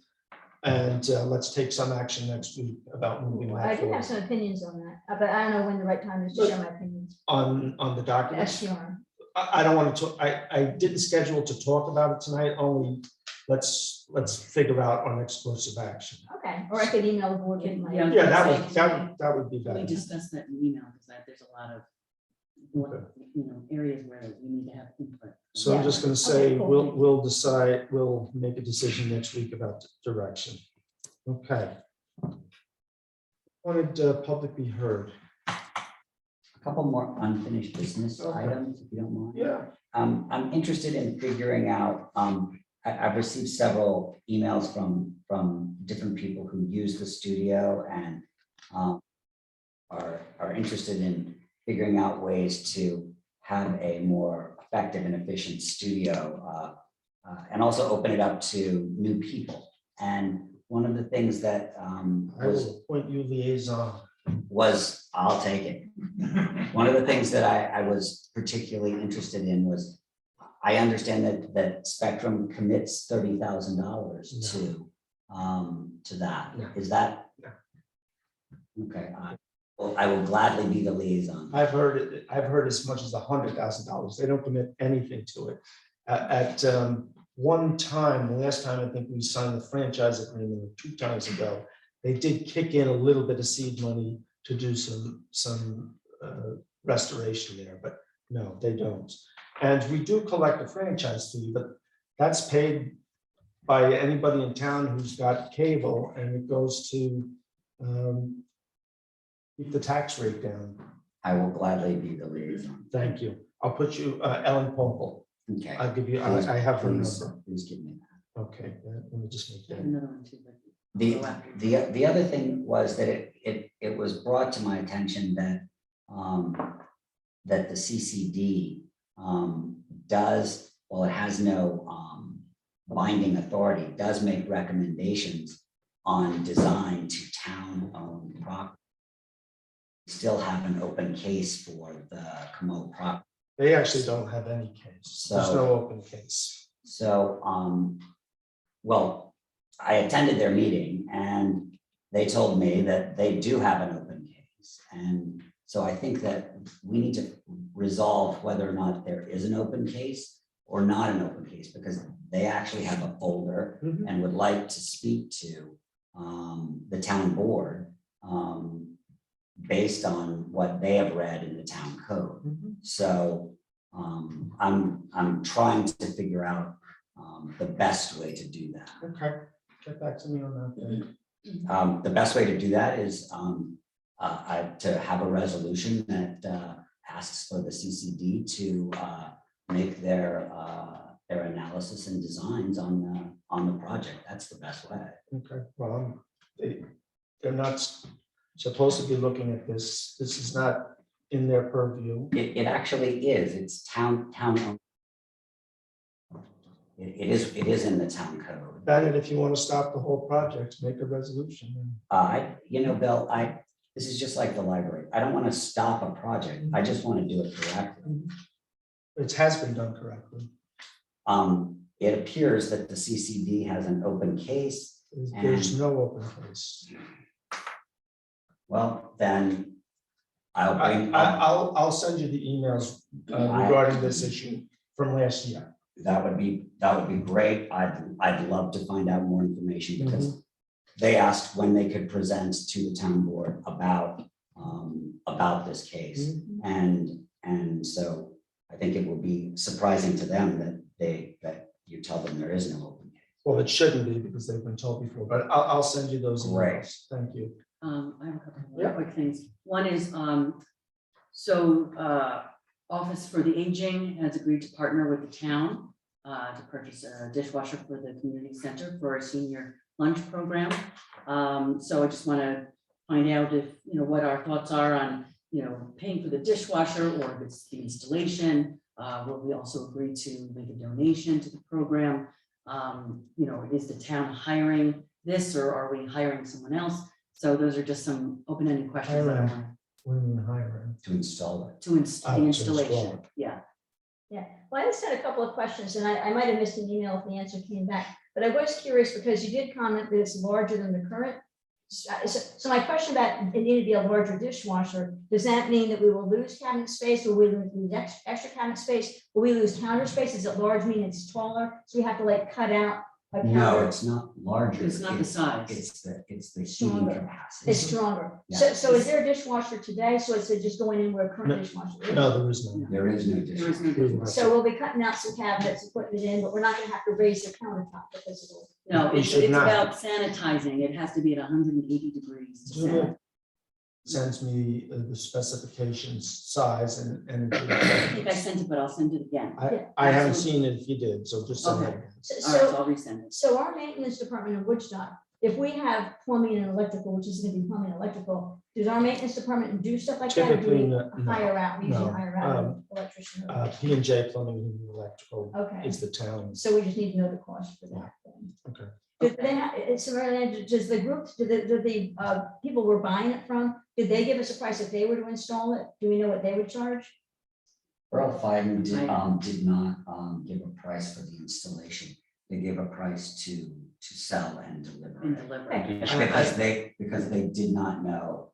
Speaker 1: And let's take some action next week about moving
Speaker 4: I
Speaker 1: that
Speaker 4: do have
Speaker 1: forward
Speaker 4: some opinions on that, but I don't know when the right time is to share my opinions.
Speaker 1: on the
Speaker 4: The
Speaker 1: documents.
Speaker 4: SDR.
Speaker 1: I don't want to, I didn't schedule to talk about it tonight, only let's figure out our next course of action.
Speaker 4: Okay, or I could email the board with my.
Speaker 7: Yeah.
Speaker 1: Yeah, that would be
Speaker 7: We
Speaker 1: better.
Speaker 7: discussed that in email, because there's a lot of, areas where we need to have input.
Speaker 1: So I'm
Speaker 4: Yeah.
Speaker 1: just gonna say,
Speaker 4: Okay, cool.
Speaker 1: we'll make a decision next week about direction. Okay. Wanted public be heard.
Speaker 5: A couple more unfinished business
Speaker 1: Okay.
Speaker 5: items, if you don't mind.
Speaker 1: Yeah.
Speaker 5: I'm interested in figuring out, I've received several emails from different people who use the studio and are interested in figuring out ways to have a more effective and efficient studio and also open it up to new people. And one of the things that
Speaker 1: I will appoint you liaison.
Speaker 5: was, I'll take it. One of the things that I was particularly interested in was, I understand that Spectrum commits $30,000 to that.
Speaker 1: No.
Speaker 5: Is that?
Speaker 1: No.
Speaker 5: Okay, well, I will gladly be the liaison.
Speaker 1: I've heard as much as $100,000. They don't commit anything to it. At one time, the last time I think we signed the franchise agreement, or 2 times ago, they did kick in a little bit of seed money to do some restoration there, but no, they don't. And we do collect a franchise fee, but that's paid by anybody in town who's got cable, and it goes to keep the tax rate down.
Speaker 5: I will gladly be the liaison.
Speaker 1: Thank you. I'll put you, Ellen Popel.
Speaker 5: Okay.
Speaker 1: I'll give you, I have her
Speaker 5: Please,
Speaker 1: number.
Speaker 5: please give me that.
Speaker 1: Okay, let me just make
Speaker 7: I have
Speaker 1: that.
Speaker 7: another one too, but
Speaker 5: The other thing was that it was brought to my attention that that the CCD does, while it has no binding authority, does make recommendations on design to town-owned property. Still have an open case for the Commode property.
Speaker 1: They actually don't have any case. There's no open case.
Speaker 5: So, well, I attended their meeting and they told me that they do have an open case. And so I think that we need to resolve whether or not there is an open case or not an open case, because they actually have a folder
Speaker 1: Mhm.
Speaker 5: and would like to speak to the town board based on what they have read in the town code.
Speaker 1: Mhm.
Speaker 5: So I'm trying to figure out the best way to do that.
Speaker 1: Okay, get back to me on that then.
Speaker 5: The best way to do that is to have a resolution that asks for the CCD to make their analysis and designs on the project. That's the best way.
Speaker 1: Okay, well, they're not supposed to be looking at this. This is not in their purview.
Speaker 5: It actually is. It's town. It is in the town code.
Speaker 1: Bennett, if you want to stop the whole project, make a resolution.
Speaker 5: Bill, this is just like the library. I don't want to stop a project. I just want to do it correctly.
Speaker 1: It has been done correctly.
Speaker 5: It appears that the CCD has an open case.
Speaker 1: There's no open case.
Speaker 5: Well, then I'll
Speaker 1: I'll send you the emails regarding this issue from last year.
Speaker 5: that would be great. I'd love to find out more information because they asked when they could present to the town board about this case. And so I think it will be surprising to them that you tell them there is no open case.
Speaker 1: Well, it shouldn't be because they've been told before, but I'll send you those
Speaker 5: Great.
Speaker 1: emails. Thank you.
Speaker 7: I have a couple
Speaker 1: Yeah.
Speaker 7: of quick things. One is, Office for the Aging has agreed to partner with the town to purchase a dishwasher for the community center for a senior lunch program. So I just want to find out if, what our thoughts are on, paying for the dishwasher or if it's the installation. Will we also agree to make a donation to the program? Is the town hiring this or are we hiring someone else? So those are just some open-ended questions that I want
Speaker 1: What do you mean hiring?
Speaker 5: To install it.
Speaker 7: the
Speaker 1: To install
Speaker 7: installation.
Speaker 1: it.
Speaker 7: Yeah.
Speaker 4: Yeah, well, I just had a couple of questions and I might have missed an email if the answer came back, but I was curious because you did comment that it's larger than the current. So my question about it needed to be a larger dishwasher, does that mean that we will lose cabinet space? Will we lose extra cabinet space? Will we lose counter space? Is it large, meaning it's taller? So we have to like cut out a
Speaker 5: No,
Speaker 4: counter?
Speaker 5: it's not larger.
Speaker 7: It's not the size.
Speaker 5: It's the heating
Speaker 4: Stronger.
Speaker 5: capacity.
Speaker 4: It's stronger.
Speaker 5: Yeah.
Speaker 4: So is there a dishwasher today? So it's just going in where a current
Speaker 1: No.
Speaker 4: dishwasher is?
Speaker 1: No, there is no.
Speaker 5: There is no
Speaker 7: There is no
Speaker 5: dishwasher.
Speaker 7: dishwasher.
Speaker 4: So we'll be cutting out some cabinets and putting it in, but we're not gonna have to raise the countertop because it'll.
Speaker 7: No,
Speaker 1: We
Speaker 7: it's
Speaker 1: should not.
Speaker 7: about sanitizing. It has to be at 180 degrees to
Speaker 1: Julia
Speaker 7: sanitize.
Speaker 1: sends me the specifications, size and.
Speaker 7: I think I sent it, but I'll send it again.
Speaker 1: I haven't seen it if you did, so just send it.
Speaker 7: Okay.
Speaker 1: again.
Speaker 4: So,
Speaker 7: All right, so
Speaker 4: so
Speaker 7: I'll resend it.
Speaker 4: so our maintenance department in Woodstock, if we have plumbing and electrical, which is gonna be plumbing and electrical, does our maintenance department do stuff like that? Or do
Speaker 1: Typically,
Speaker 4: we
Speaker 1: no.
Speaker 4: hire out, we usually
Speaker 1: No.
Speaker 4: hire out an electrician?
Speaker 1: P&J Plumbing and Electrical
Speaker 4: Okay,
Speaker 1: is the town.
Speaker 4: so we just need to know the cost for that then.
Speaker 1: Okay.
Speaker 4: Did they have, so does the group, did the people we're buying it from, did they give us a price if they were to install it? Do we know what they would charge?
Speaker 5: Earl Fiden did not give a price for the installation. They gave a price to sell and deliver
Speaker 7: And
Speaker 5: it.
Speaker 7: deliver.
Speaker 4: Okay.
Speaker 5: Because they did not know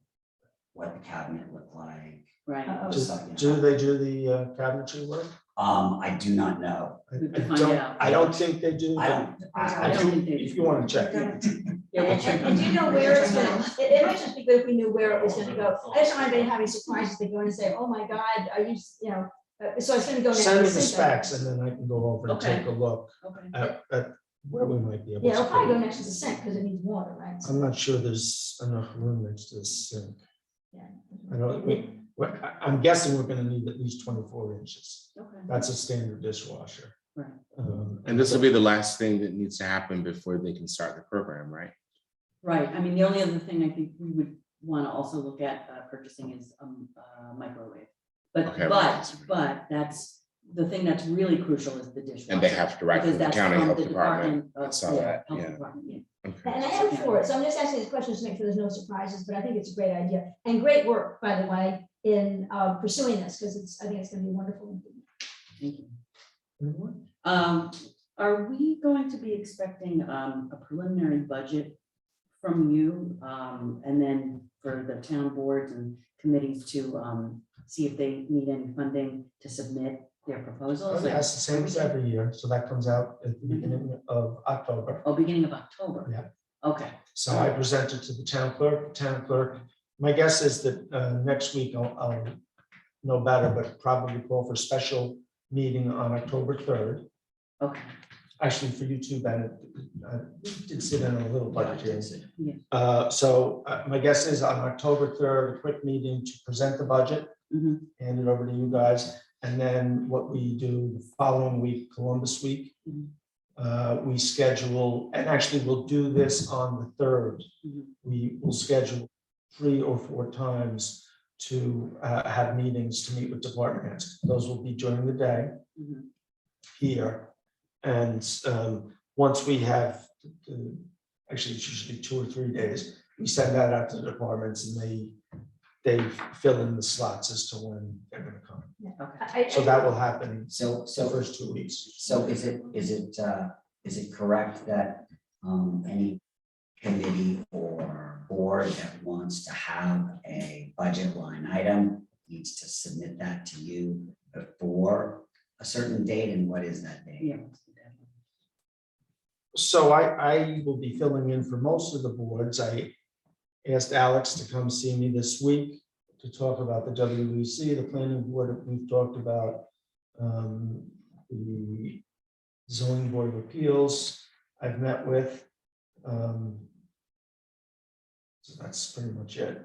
Speaker 5: what the cabinet looked like.
Speaker 7: Right.
Speaker 4: Uh-oh.
Speaker 1: Do they do the cabinetry work?
Speaker 5: I do not know.
Speaker 1: I
Speaker 7: We can find out.
Speaker 1: I don't think they do.
Speaker 5: I don't.
Speaker 7: I don't think they
Speaker 1: If
Speaker 7: do.
Speaker 1: you want to check.
Speaker 7: Yeah, we'll check.
Speaker 4: And do you know where it's gonna, it might just be good if we knew where it was gonna go. I just don't want anybody having surprises, they go in and say, oh my God, are you, so it's gonna go. next
Speaker 1: Send
Speaker 4: to
Speaker 1: me the
Speaker 4: sink, I
Speaker 1: specs
Speaker 4: guess.
Speaker 1: and then I can go over and
Speaker 7: Okay.
Speaker 1: take a look
Speaker 7: Okay.
Speaker 1: at where we might be able to.
Speaker 4: Yeah, it'll probably
Speaker 1: put
Speaker 4: go
Speaker 1: it.
Speaker 4: next to the sink because it needs water, right? So,
Speaker 1: I'm not sure there's enough room next to the sink.
Speaker 4: yeah.
Speaker 1: I'm guessing we're gonna need at least 24 inches.
Speaker 7: Okay.
Speaker 1: That's a standard dishwasher.
Speaker 7: Right.
Speaker 10: And this will be the last thing that needs to happen before they can start the program, right?
Speaker 7: Right. I mean, the only other thing I think we would want to also look at purchasing is microwave.
Speaker 10: Okay,
Speaker 7: But that's, the thing that's really crucial is the dishwasher.
Speaker 10: And they have to write
Speaker 7: Because
Speaker 10: from the
Speaker 7: that's
Speaker 10: county
Speaker 7: from
Speaker 10: health
Speaker 7: the
Speaker 10: department.
Speaker 7: of-
Speaker 10: I saw
Speaker 7: yeah,
Speaker 10: that,
Speaker 7: health
Speaker 10: yeah.
Speaker 7: department, yeah.
Speaker 10: Okay.
Speaker 4: And I am for it, so I'm just asking these questions to make sure there's no surprises, but I think it's a great idea and great work, by the way, in pursuing this, because I think it's gonna be wonderful.
Speaker 7: Thank you. Are we going to be expecting a preliminary budget from you? And then for the town boards and committees to see if they need any funding to submit their proposals?
Speaker 1: That's the same as every year, so that comes out at the beginning of October.
Speaker 7: Oh, beginning of October?
Speaker 1: Yeah.
Speaker 7: Okay,
Speaker 1: So I present it to the town clerk. My guess is that next week I'll know better, but probably call for a special meeting on October 3rd.
Speaker 7: okay.
Speaker 1: actually for you too, Bennett, we did sit in on a little budget hearing.
Speaker 7: Yeah.
Speaker 1: So my guess is on October 3rd, a quick meeting to present the budget,
Speaker 7: Mhm.
Speaker 1: hand it over to you guys. And then what we do the following week, Columbus week,
Speaker 7: Mhm.
Speaker 1: we schedule, and actually we'll do this on the 3rd.
Speaker 7: Mhm.
Speaker 1: We will schedule 3 or 4 times to have meetings to meet with department heads. Those will be during the day
Speaker 7: Mhm.
Speaker 1: here. And once we have, actually it's usually 2 or 3 days, we send that out to the departments and they fill in the slots as to when they're gonna come.
Speaker 7: Okay.
Speaker 1: So that will happen
Speaker 5: So,
Speaker 1: the
Speaker 5: so,
Speaker 1: first 2 weeks.
Speaker 5: so is it correct that any committee or board that wants to have a budget line item needs to submit that to you before a certain date, and what is that date?
Speaker 7: Yeah.
Speaker 1: So I will be filling in for most of the boards. I asked Alex to come see me this week to talk about the WEC, the planning board. We've talked about the zoning board of appeals I've met with. So that's pretty much it.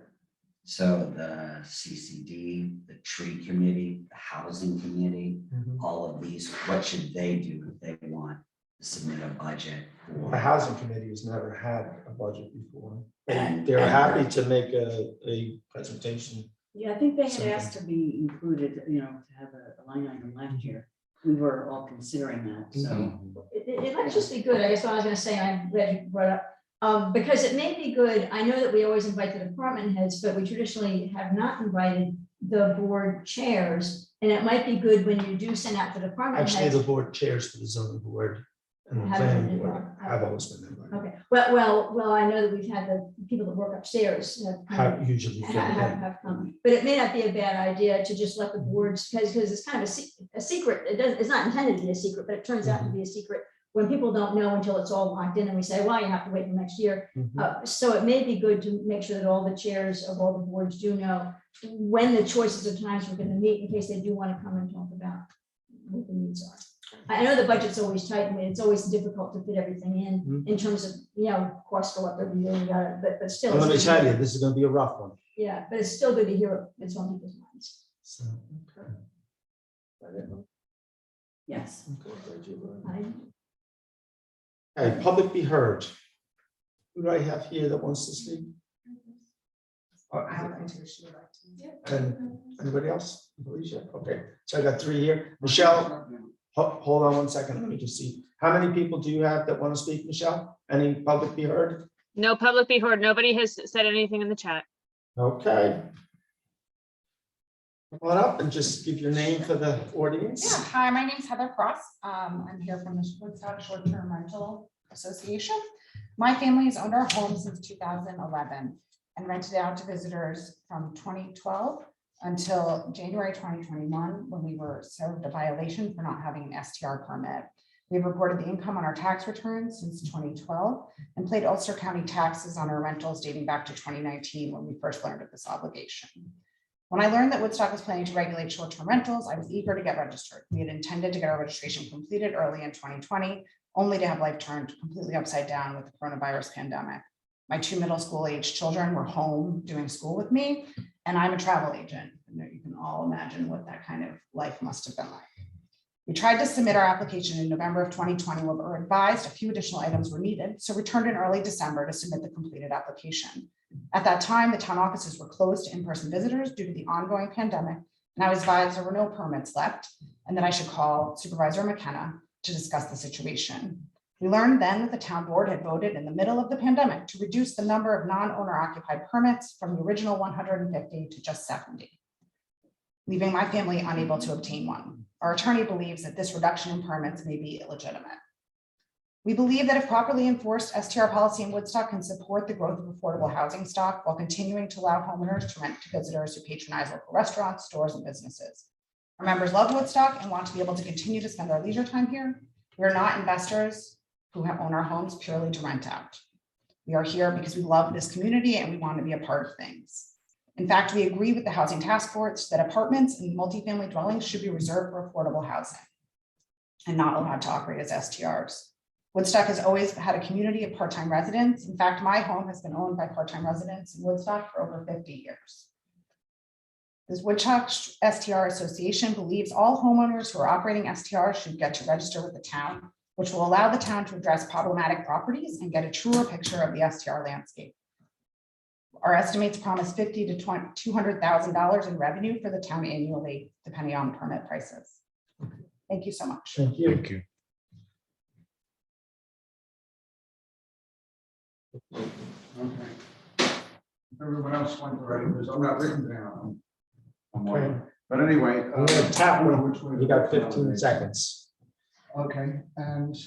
Speaker 5: So the CCD, the tree committee, the housing committee, all of these, what should they do if they want to submit a budget?
Speaker 1: The housing committee has never had a budget before.
Speaker 5: And-
Speaker 1: They're
Speaker 5: and-
Speaker 1: happy to make a presentation.
Speaker 7: Yeah, I think they had
Speaker 1: Something.
Speaker 7: asked to be included, to have a line item last year. We were all considering that, so.
Speaker 4: It might just be good, I guess what I was gonna say, I'm glad you brought it up, because it may be good, I know that we always invite the department heads, but we traditionally have not invited the board chairs, and it might be good when you do send out the department
Speaker 1: Actually,
Speaker 4: heads.
Speaker 1: the board chairs for the zoning board and the
Speaker 4: Haven't
Speaker 1: planning
Speaker 4: been
Speaker 1: board
Speaker 4: involved.
Speaker 1: have always been invited.
Speaker 4: Okay, well, I know that we've had the people that work upstairs.
Speaker 1: Have usually filled in.
Speaker 4: Have come, but it may not be a bad idea to just let the boards, because it's kind of a secret, it's not intended to be a secret, but it turns out to be a secret. When people don't know until it's all locked in and we say, well, you have to wait till next year. So it may be good to make sure that all the chairs of all the boards do know when the choices of times we're gonna meet, in case they do wanna come and talk about what the needs are. I know the budget's always tight, and it's always difficult to fit everything in terms of, costs go up every year, but still.
Speaker 1: And let me
Speaker 4: it's-
Speaker 1: tell you, this is gonna be a rough one.
Speaker 4: Yeah, but it's still good to hear it's on people's minds.
Speaker 1: So, okay. That it?
Speaker 7: Yes.
Speaker 1: Okay, thank you.
Speaker 4: I-
Speaker 1: Okay, public be heard. Who do I have here that wants to speak? And anybody else? Alicia? Okay, so I got 3 here. Michelle, hold on one second, let me just see. How many people do you have that want to speak, Michelle? Any public be heard?
Speaker 3: No public be heard. Nobody has said anything in the chat.
Speaker 1: Okay. Come on up and just give your name for the audience.
Speaker 11: Yeah, hi, my name's Heather Cross. I'm here from the Woodstock Short-Term Rental Association. My family has owned our home since 2011 and rented out to visitors from 2012 until January 2021, when we were served a violation for not having an STR permit. We've reported the income on our tax returns since 2012 and paid Ulster County taxes on our rentals dating back to 2019, when we first learned of this obligation. When I learned that Woodstock was planning to regulate short-term rentals, I was eager to get registered. We had intended to get our registration completed early in 2020, only to have life turned completely upside down with the coronavirus pandemic. My 2 middle school age children were home doing school with me, and I'm a travel agent. You can all imagine what that kind of life must have been like. We tried to submit our application in November of 2020, but were advised a few additional items were needed, so returned in early December to submit the completed application. At that time, the town offices were closed to in-person visitors due to the ongoing pandemic, and I was advised there were no permits left and that I should call Supervisor McKenna to discuss the situation. We learned then that the town board had voted in the middle of the pandemic to reduce the number of non-owner occupied permits from the original 150 to just 70, leaving my family unable to obtain one. Our attorney believes that this reduction in permits may be illegitimate. We believe that if properly enforced, STR policy in Woodstock can support the growth of affordable housing stock while continuing to allow homeowners to rent to visitors who patronize local restaurants, stores, and businesses. Our members love Woodstock and want to be able to continue to spend our leisure time here. We are not investors who own our homes purely to rent out. We are here because we love this community and we want to be a part of things. In fact, we agree with the Housing Task Force that apartments and multifamily dwellings should be reserved for affordable housing. and not allowed to operate as STRs. Woodstock has always had a community of part-time residents. In fact, my home has been owned by part-time residents in Woodstock for over 50 years. This Woodstock STR Association believes all homeowners who are operating STRs should get to register with the town, which will allow the town to address problematic properties and get a truer picture of the STR landscape. Our estimates promise $50,000 to $200,000 in revenue for the town annually, depending on permit prices. Thank you so much.
Speaker 1: Thank you.
Speaker 10: Thank you.
Speaker 8: Okay. Everyone else went already, because I'm not written down. I'm
Speaker 1: Okay.
Speaker 8: waiting. But anyway.
Speaker 1: I'm gonna tap
Speaker 8: you.
Speaker 1: one. You got 15 seconds.
Speaker 8: Okay, and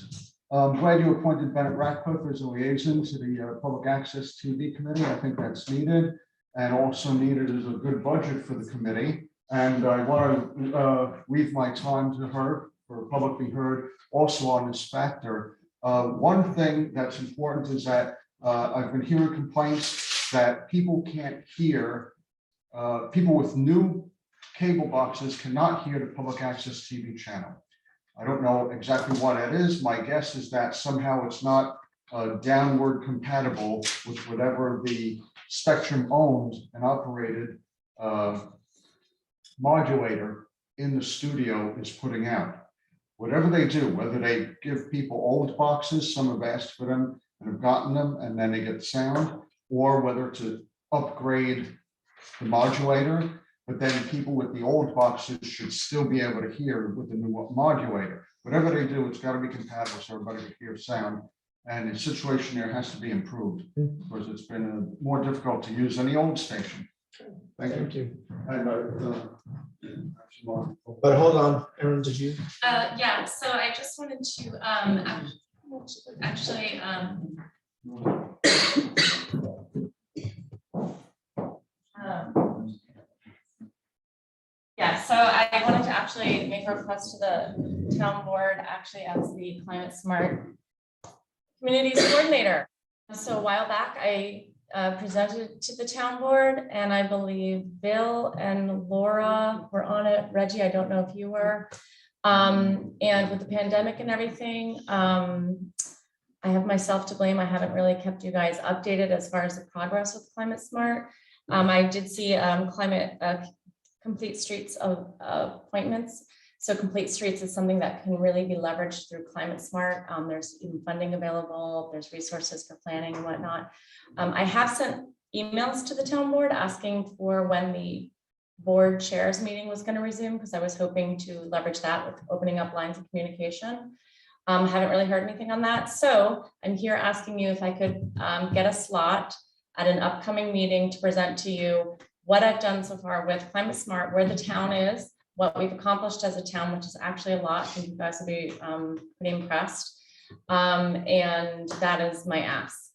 Speaker 8: I'm glad you appointed Bennett Ratcliffe as a liaison to the Public Access TV Committee. I think that's needed. And also needed is a good budget for the committee. And I want to leave my time to her for publicly heard also on this factor. One thing that's important is that I've been hearing complaints that people can't hear, people with new cable boxes cannot hear the public access TV channel. I don't know exactly what it is. My guess is that somehow it's not downward compatible with whatever the Spectrum owned and operated modulator in the studio is putting out. Whatever they do, whether they give people old boxes, some have asked for them and have gotten them, and then they get sound, or whether to upgrade the modulator, but then people with the old boxes should still be able to hear with the new modulator. Whatever they do, it's got to be compatible so everybody can hear sound. And the situation there has to be improved because it's been more difficult to use than the old station. Thank you.
Speaker 1: But hold on, Erin, did you?
Speaker 12: Yeah, so I just wanted to actually yeah, so I wanted to actually make a request to the town board actually as the Climate Smart Communities Coordinator. So a while back, I presented to the town board, and I believe Bill and Laura were on it. Reggie, I don't know if you were. And with the pandemic and everything, I have myself to blame. I haven't really kept you guys updated as far as the progress with Climate Smart. I did see Complete Streets of appointments. So Complete Streets is something that can really be leveraged through Climate Smart. There's even funding available. There's resources for planning and whatnot. I have sent emails to the town board asking for when the board chairs meeting was going to resume, because I was hoping to leverage that with opening up lines of communication. Haven't really heard anything on that. So I'm here asking you if I could get a slot at an upcoming meeting to present to you what I've done so far with Climate Smart, where the town is, what we've accomplished as a town, which is actually a lot. I think you guys will be pretty impressed. And that is my ask.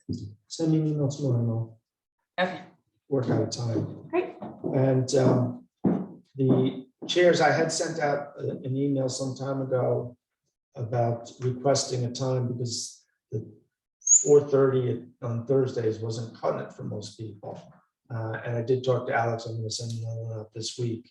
Speaker 1: Send me an email tomorrow.
Speaker 12: Okay.
Speaker 1: Work out a time.
Speaker 12: Great.
Speaker 1: And the chairs, I had sent out an email some time ago about requesting a time because the 4:30 on Thursdays wasn't cutting it for most people. And I did talk to Alex. I'm going to send another one out this week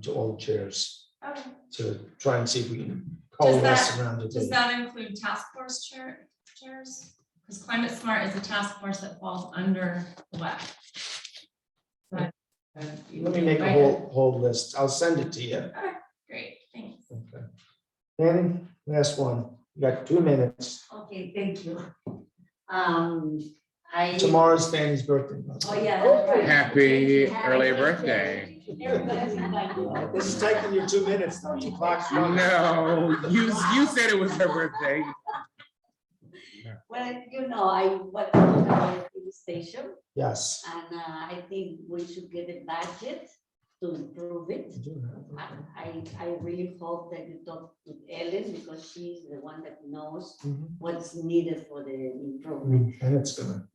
Speaker 1: to all the chairs
Speaker 12: Okay.
Speaker 1: to try and see if we can coalesce around it.
Speaker 12: Does that include task force chairs? Because Climate Smart is a task force that falls under the WEC.
Speaker 1: Let me make a whole list. I'll send it to you.
Speaker 12: Okay, great, thanks.
Speaker 1: Okay. Annie, last one. You got 2 minutes.
Speaker 13: Okay, thank you.
Speaker 1: Tomorrow's Fanny's birthday.
Speaker 13: Oh, yeah, that's right.
Speaker 10: Happy early birthday.
Speaker 1: This is taking you 2 minutes. Don't you clock?
Speaker 10: No, you said it was her birthday.
Speaker 13: Well, you know, I went to the police station
Speaker 1: Yes.
Speaker 13: and I think we should get a budget to improve it. I really hope that you talk to Ellen because she's the one that knows what's needed for the improvement.
Speaker 1: And it's gonna.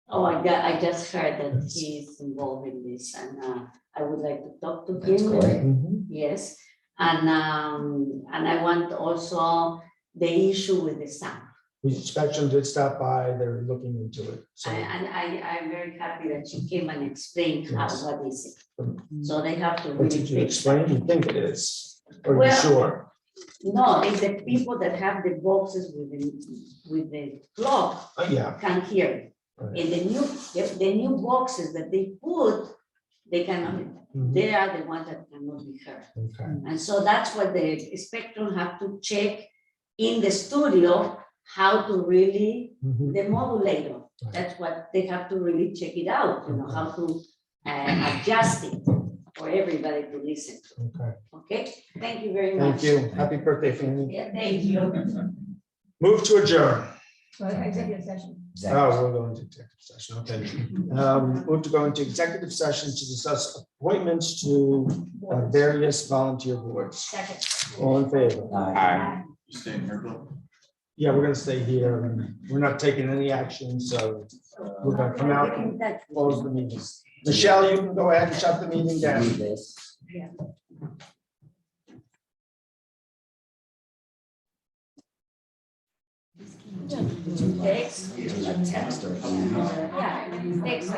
Speaker 13: Oh, I just heard that he's involved in this and I would like to talk to him. Yes, and I want also the issue with the sound.
Speaker 1: Spectrum did stop by, they're looking into it. So
Speaker 13: I'm very happy that she came and explained how, what is it.
Speaker 1: What
Speaker 13: So they have to
Speaker 1: did
Speaker 13: really
Speaker 1: you
Speaker 13: fix
Speaker 1: explain?
Speaker 13: that.
Speaker 1: You think it is? Or are you
Speaker 13: Well,
Speaker 1: sure?
Speaker 13: No, it's the people that have the boxes with the clock
Speaker 1: Oh, yeah.
Speaker 13: can hear.
Speaker 1: Right.
Speaker 13: And the new boxes that they put, they can,
Speaker 1: Mhm.
Speaker 13: they are the ones that cannot be heard.
Speaker 1: Okay.
Speaker 13: And so that's what the spectrum have to check in the studio, how to really,
Speaker 1: Mhm.
Speaker 13: the modulator.
Speaker 1: Right.
Speaker 13: That's what they have to really check it out, you know, how to adjust it for everybody to listen to.
Speaker 1: Okay.
Speaker 13: Okay, thank you very much.
Speaker 1: Thank you. Happy birthday, Fanny.
Speaker 13: Yeah, thank you.
Speaker 1: Move to adjourn.
Speaker 4: Executive session.
Speaker 1: Oh, we're going to executive session, okay. Move to go into executive session to discuss appointments to various volunteer boards.
Speaker 4: Second.
Speaker 1: All in favor?
Speaker 5: Aye.
Speaker 6: You staying here, Bill?
Speaker 1: Yeah, we're gonna stay here. and We're not taking any action, so we're gonna come out and close the meeting. Michelle, you can go ahead and shut the meeting down.
Speaker 5: Do this.
Speaker 13: Text.
Speaker 5: A text or email.
Speaker 13: Yeah, text.